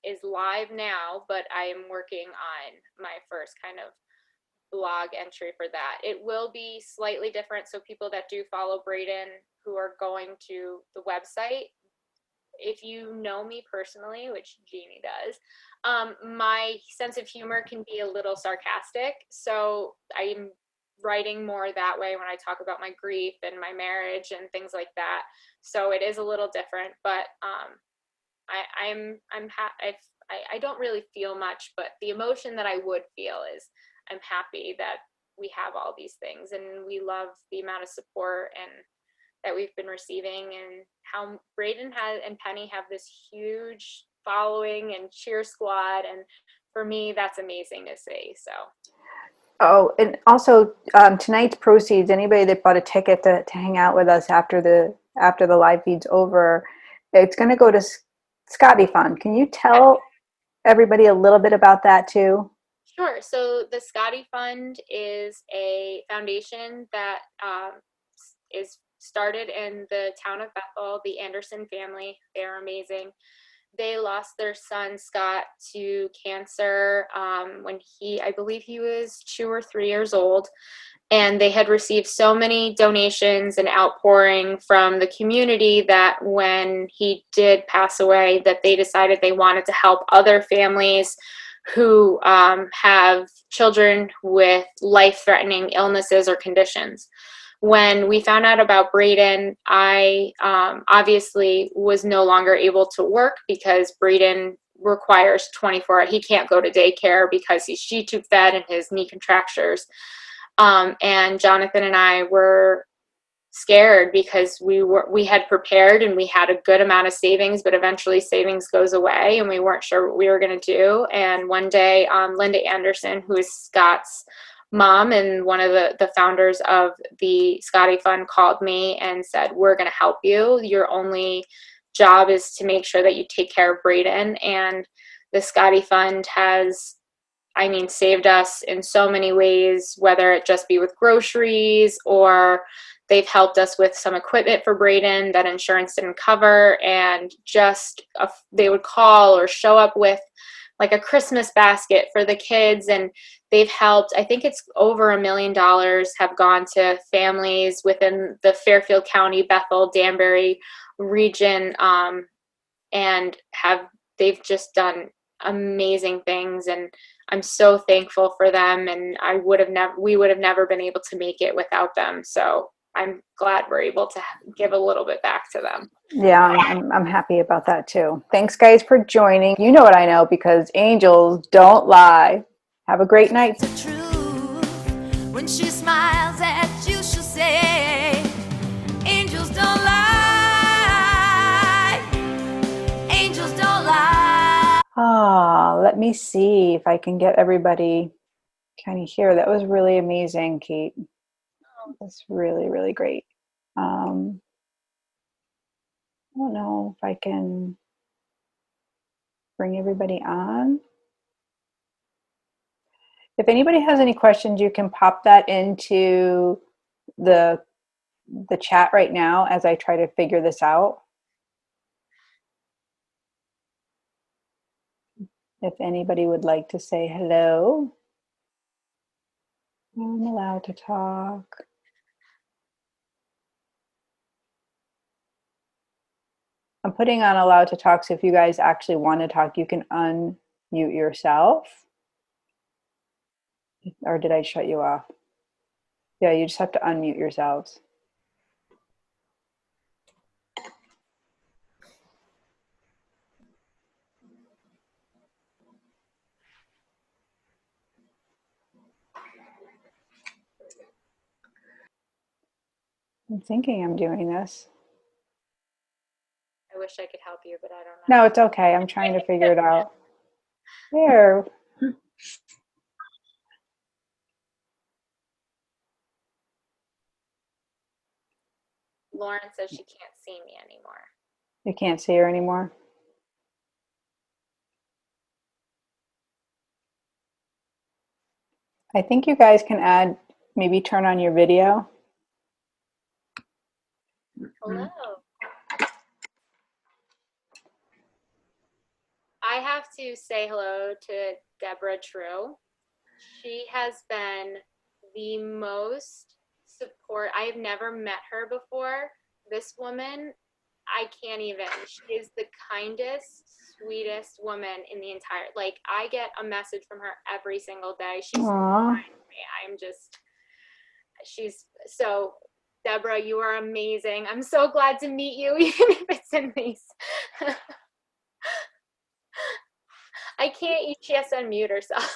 Speaker 2: is live now, but I am working on my first kind of blog entry for that. It will be slightly different, so people that do follow Braedyn who are going to the website, if you know me personally, which Jeannie does, my sense of humor can be a little sarcastic. So I'm writing more that way when I talk about my grief and my marriage and things like that. So it is a little different, but I don't really feel much, but the emotion that I would feel is I'm happy that we have all these things and we love the amount of support and that we've been receiving, and how Braedyn and Penny have this huge following and cheer squad, and for me that's amazing to see. So
Speaker 1: Oh, and also tonight's proceeds, anybody that bought a ticket to hang out with us after the live feed's over, it's going to go to Scotty Fund. Can you tell everybody a little bit about that too?
Speaker 2: sure. So the Scotty Fund is a foundation that is started in the town of Bethel. The Anderson family, they're amazing. They lost their son Scott to cancer when I believe he was 2 or 3 years old. And they had received so many donations and outpouring from the community that when he did pass away, that they decided they wanted to help other families who have children with life-threatening illnesses or conditions. When we found out about Braedyn, I obviously was no longer able to work because Braedyn requires 24. He can't go to daycare because he's G-tube fed and his knee contractures. And Jonathan and I were scared because we had prepared and we had a good amount of savings, but eventually savings goes away and we weren't sure what we were going to do. And one day, Linda Anderson, who is Scott's mom and one of the founders of the Scotty Fund, called me and said, we're going to help you. Your only job is to make sure that you take care of Braedyn. And the Scotty Fund has, saved us in so many ways, whether it just be with groceries or they've helped us with some equipment for Braedyn that insurance didn't cover. And just they would call or show up with like a Christmas basket for the kids. And they've helped, I think it's over $1 million have gone to families within the Fairfield County, Bethel, Danbury region. And they've just done amazing things. And I'm so thankful for them, and we would have never been able to make it without them. So I'm glad we're able to give a little bit back to them.
Speaker 1: Yeah, I'm happy about that too. Thanks, guys, for joining. You know what I know, because angels don't lie. Have a great night.
Speaker 3: The truth. When she smiles at you, she'll say, angels don't lie. Angels don't lie.
Speaker 1: Let me see if I can get everybody kind of here. That was really amazing, Kate. That's really, really great. I don't know if I can bring everybody on. If anybody has any questions, you can pop that into the chat right now as I try to figure this out. If anybody would like to say hello, I'm allowed to talk. I'm putting on allowed to talk, so if you guys actually want to talk, you can unmute yourself. Or did I shut you off? Yeah, you just have to unmute yourselves. I'm thinking I'm doing this.
Speaker 2: I wish I could help you, but I don't know.
Speaker 1: No, it's okay. I'm trying to figure it out. There.
Speaker 2: Lauren says she can't see me anymore.
Speaker 1: You can't see her anymore? I think you guys can maybe turn on your video.
Speaker 2: Hello. I have to say hello to Deborah True. She has been the most support. I've never met her before. This woman, I can't even. She is the kindest, sweetest woman in the entire. Like, I get a message from her every single day. She's
Speaker 1: Aw.
Speaker 2: I'm just. She's so. Deborah, you are amazing. I'm so glad to meet you, even if it's in these. I can't. She has to unmute herself.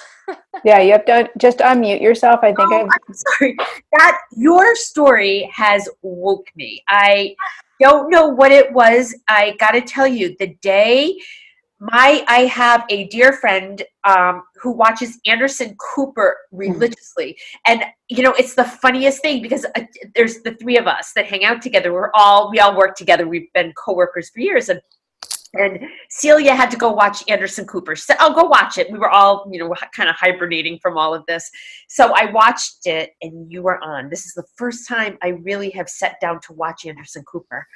Speaker 1: Yeah, you have to just unmute yourself. I think
Speaker 4: I'm sorry. That your story has woke me. I don't know what it was. I got to tell you, the day I have a dear friend who watches Anderson Cooper religiously, and it's the funniest thing because there's the three of us that hang out together. We all work together. We've been coworkers for years, and Celia had to go watch Anderson Cooper. She said, "I'll go watch it." We were all, kind of hibernating from all of this. So I watched it, and you were on. This is the first time I really have sat down to watch Anderson Cooper.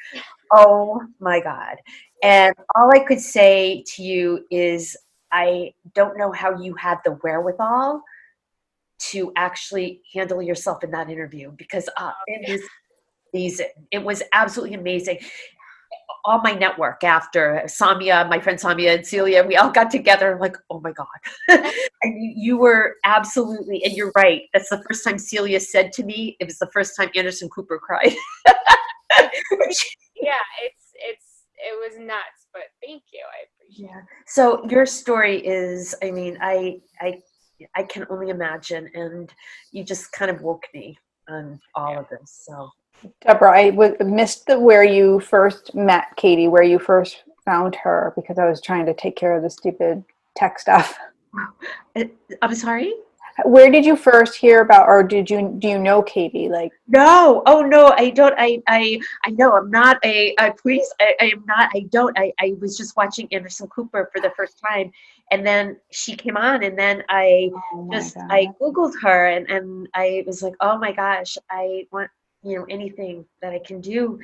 Speaker 4: Oh my God. And all I could say to you is I don't know how you had the wherewithal to actually handle yourself in that interview because it was amazing. It was absolutely amazing. All my network after Samia, my friend Samia and Celia, we all got together like, oh my God. And you were absolutely, and you're right. That's the first time Celia said to me, it was the first time Anderson Cooper cried.
Speaker 2: Yeah, it was nuts, but thank you. I appreciate it.
Speaker 4: So your story is, I mean, I can only imagine, and you just kind of woke me on all of this. So
Speaker 1: Deborah, I missed where you first met Katie, where you first found her, because I was trying to take care of the stupid tech stuff.
Speaker 4: I'm sorry?
Speaker 1: Where did you first hear about, or do you know Katie? Like,
Speaker 4: No. Oh no, I don't. I know I'm not please. I am not. I don't. I was just watching Anderson Cooper for the first time, and then she came on, and then I Googled her, and I was like, oh my gosh, I want anything that I can do,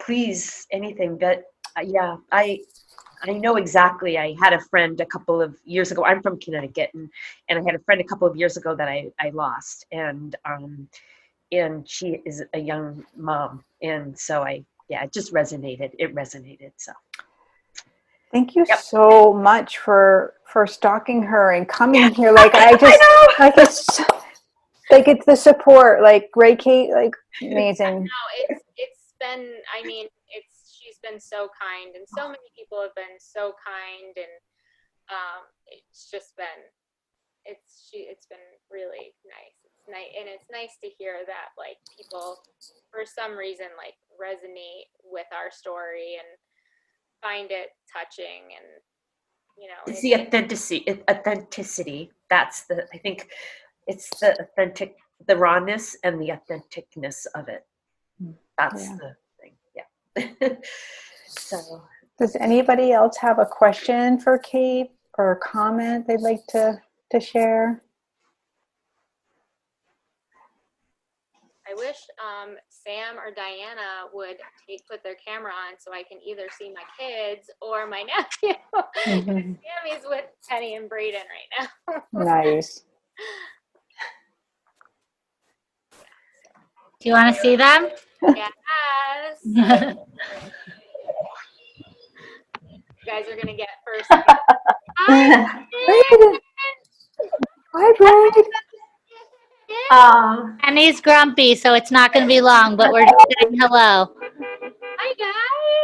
Speaker 4: please, anything. But yeah, I know exactly. I had a friend a couple of years ago. I'm from Connecticut, and I had a friend a couple of years ago that I lost, and she is a young mom, and so it just resonated. It resonated. So
Speaker 1: thank you so much for stalking her and coming here. Like, I just it's the support. Like, great, Kate. Like, amazing.
Speaker 2: No, it's been. I mean, she's been so kind, and so many people have been so kind, and it's just been. It's been really nice. It's nice, and it's nice to hear that like people, for some reason, like resonate with our story and find it touching, and
Speaker 4: it's the authenticity. That's I think it's the authentic, the rawness and the authenticness of it. That's the thing. Yeah. So
Speaker 1: does anybody else have a question for Kate or a comment they'd like to share?
Speaker 2: I wish Sam or Diana would put their camera on so I can either see my kids or my nephew. Sammy's with Penny and Braedyn right now.
Speaker 1: Nice.
Speaker 5: Do you want to see them?
Speaker 2: Yes. You guys are gonna get first. Hi,
Speaker 1: Braedyn. Hi, Braedyn.
Speaker 5: Penny's grumpy, so it's not going to be long, but we're just saying hello.
Speaker 2: Hi,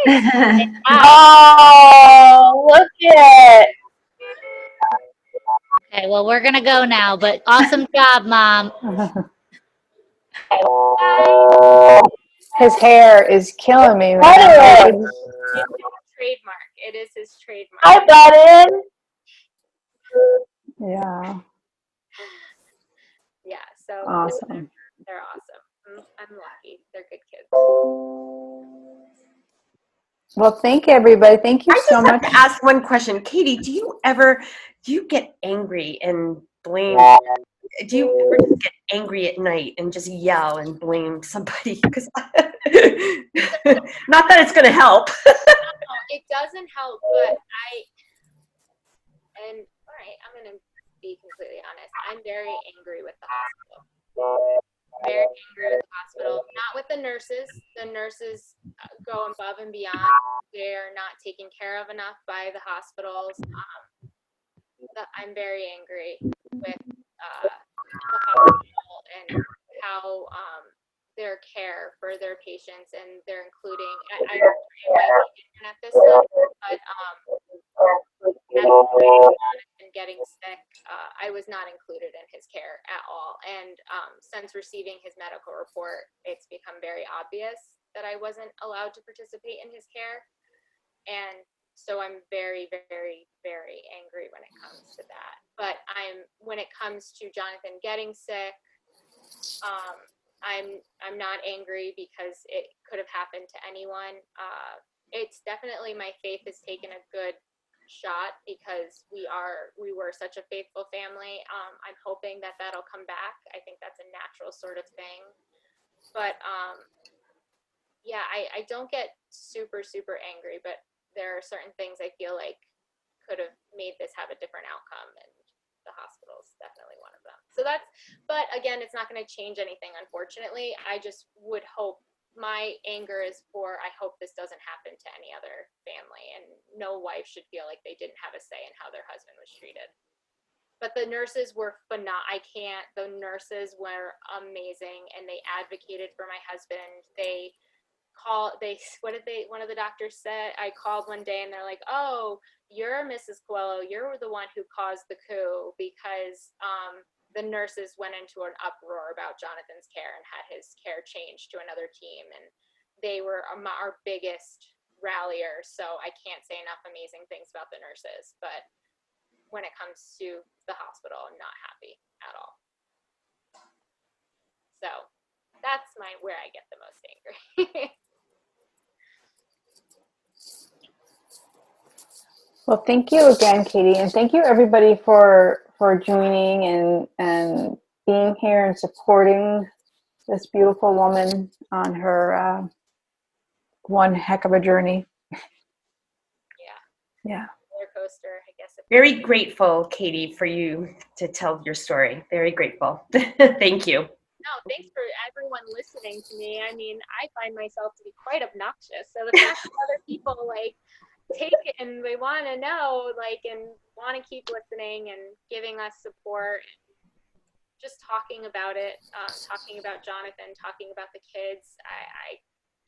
Speaker 2: guys.
Speaker 4: Oh, look at it.
Speaker 5: Okay, well, we're going to go now, but awesome job, Mom.
Speaker 1: His hair is killing me.
Speaker 2: Trademark. It is his trademark.
Speaker 4: Hi, Braedyn.
Speaker 1: Yeah.
Speaker 2: Yeah, so
Speaker 1: Awesome.
Speaker 2: they're awesome. I'm lucky. They're good kids.
Speaker 1: Well, thank you, everybody. Thank you so much.
Speaker 4: I have to ask one question. Katie, do you get angry and blame? Do you ever just get angry at night and just yell and blame somebody? Because not that it's going to help.
Speaker 2: No, it doesn't help, but all right, I'm going to be completely honest. I'm very angry with the hospital. Very angry with the hospital. Not with the nurses. The nurses go above and beyond. They're not taken care of enough by the hospitals. I'm very angry with the hospital and how their care for their patients, and they're including, I don't know my opinion at this time, but and getting sick, I was not included in his care at all. And since receiving his medical report, it's become very obvious that I wasn't allowed to participate in his care. And so I'm very, very, very angry when it comes to that. But when it comes to Jonathan getting sick, I'm not angry because it could have happened to anyone. It's definitely, my faith has taken a good shot because we were such a faithful family. I'm hoping that that'll come back. I think that's a natural sort of thing. But yeah, I don't get super, super angry, but there are certain things I feel like could have made this have a different outcome, and the hospital is definitely one of them. So but again, it's not going to change anything, unfortunately. I just would hope, my anger is for, I hope this doesn't happen to any other family, and no wife should feel like they didn't have a say in how their husband was treated. But the nurses were phenomenal. The nurses were amazing, and they advocated for my husband. One of the doctors said, I called one day and they're like, oh, you're Mrs. Coelho, you're the one who caused the coup, because the nurses went into an uproar about Jonathan's care and had his care changed to another team, and they were our biggest rallier. So I can't say enough amazing things about the nurses, but when it comes to the hospital, I'm not happy at all. So that's where I get the most angry.
Speaker 1: Well, thank you again, Katie, and thank you everybody for joining and being here and supporting this beautiful woman on her one heck of a journey. Yeah.
Speaker 2: Roller coaster, I guess.
Speaker 4: Very grateful, Katie, for you to tell your story. Very grateful. Thank you.
Speaker 2: No, thanks for everyone listening to me. I mean, I find myself to be quite obnoxious. So the fact that other people take it and they want to know, and want to keep listening and giving us support, and just talking about it, talking about Jonathan, talking about the kids. I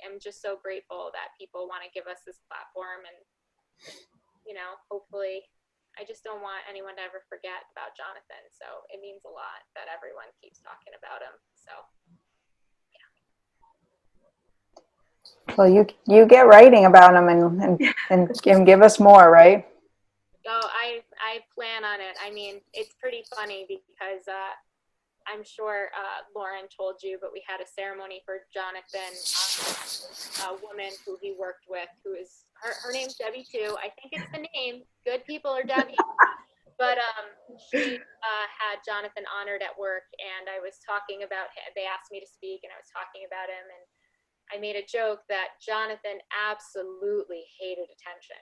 Speaker 2: am just so grateful that people want to give us this platform, and hopefully, I just don't want anyone to ever forget about Jonathan. So it means a lot that everyone keeps talking about him. So, yeah.
Speaker 1: Well, you get writing about him and give us more, right?
Speaker 2: Oh, I plan on it. I mean, it's pretty funny because I'm sure Lauren told you, but we had a ceremony for Jonathan, a woman who he worked with, who is, her name's Debbie too. I think it's the name. Good people are Debbie. But she had Jonathan honored at work, and I was talking about him. They asked me to speak, and I was talking about him, and I made a joke that Jonathan absolutely hated attention.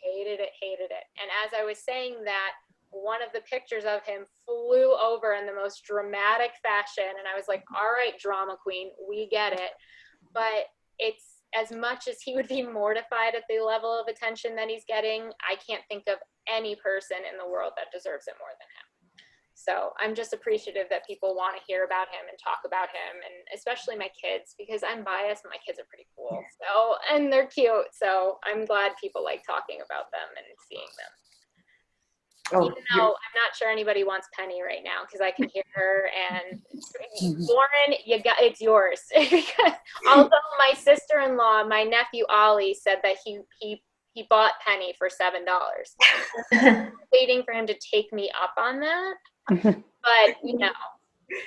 Speaker 2: Hated it. And as I was saying that, one of the pictures of him flew over in the most dramatic fashion, and I was like, all right, drama queen, we get it. But it's, as much as he would be mortified at the level of attention that he's getting, I can't think of any person in the world that deserves it more than him. So I'm just appreciative that people want to hear about him and talk about him, and especially my kids, because I'm biased, but my kids are pretty cool. So, and they're cute. So I'm glad people like talking about them and seeing them.
Speaker 4: Oh,
Speaker 2: even though I'm not sure anybody wants Penny right now, because I can hear her, and Lauren, it's yours. Although my sister-in-law, my nephew Ollie, said that he bought Penny for $7. Waiting for him to take me up on that, but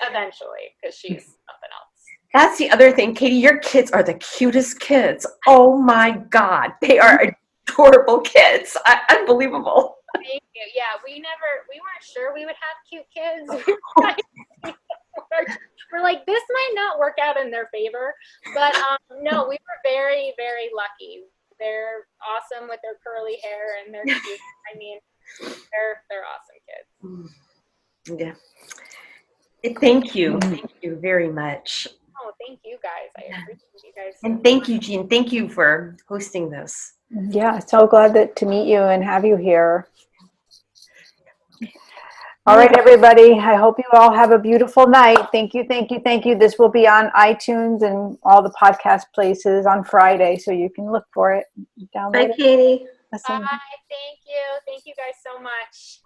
Speaker 2: eventually, because she's something else.
Speaker 4: That's the other thing, Katie. Your kids are the cutest kids. Oh my God, they are adorable kids. Unbelievable.
Speaker 2: Thank you. Yeah, we weren't sure we would have cute kids. We're like, this might not work out in their favor, but no, we were very, very lucky. They're awesome with their curly hair, and they're cute. I mean, they're awesome kids.
Speaker 4: Yeah. Thank you. Thank you very much.
Speaker 2: Oh, thank you guys. I appreciate you guys.
Speaker 4: And thank you, Jean. Thank you for hosting this.
Speaker 1: Yeah, so glad to meet you and have you here. All right, everybody. I hope you all have a beautiful night. Thank you, thank you, thank you. This will be on iTunes and all the podcast places on Friday, so you can look for it. Download
Speaker 6: Bye,
Speaker 1: it.
Speaker 6: Katie.
Speaker 1: Listen.
Speaker 2: Bye. Thank you. Thank you guys so much.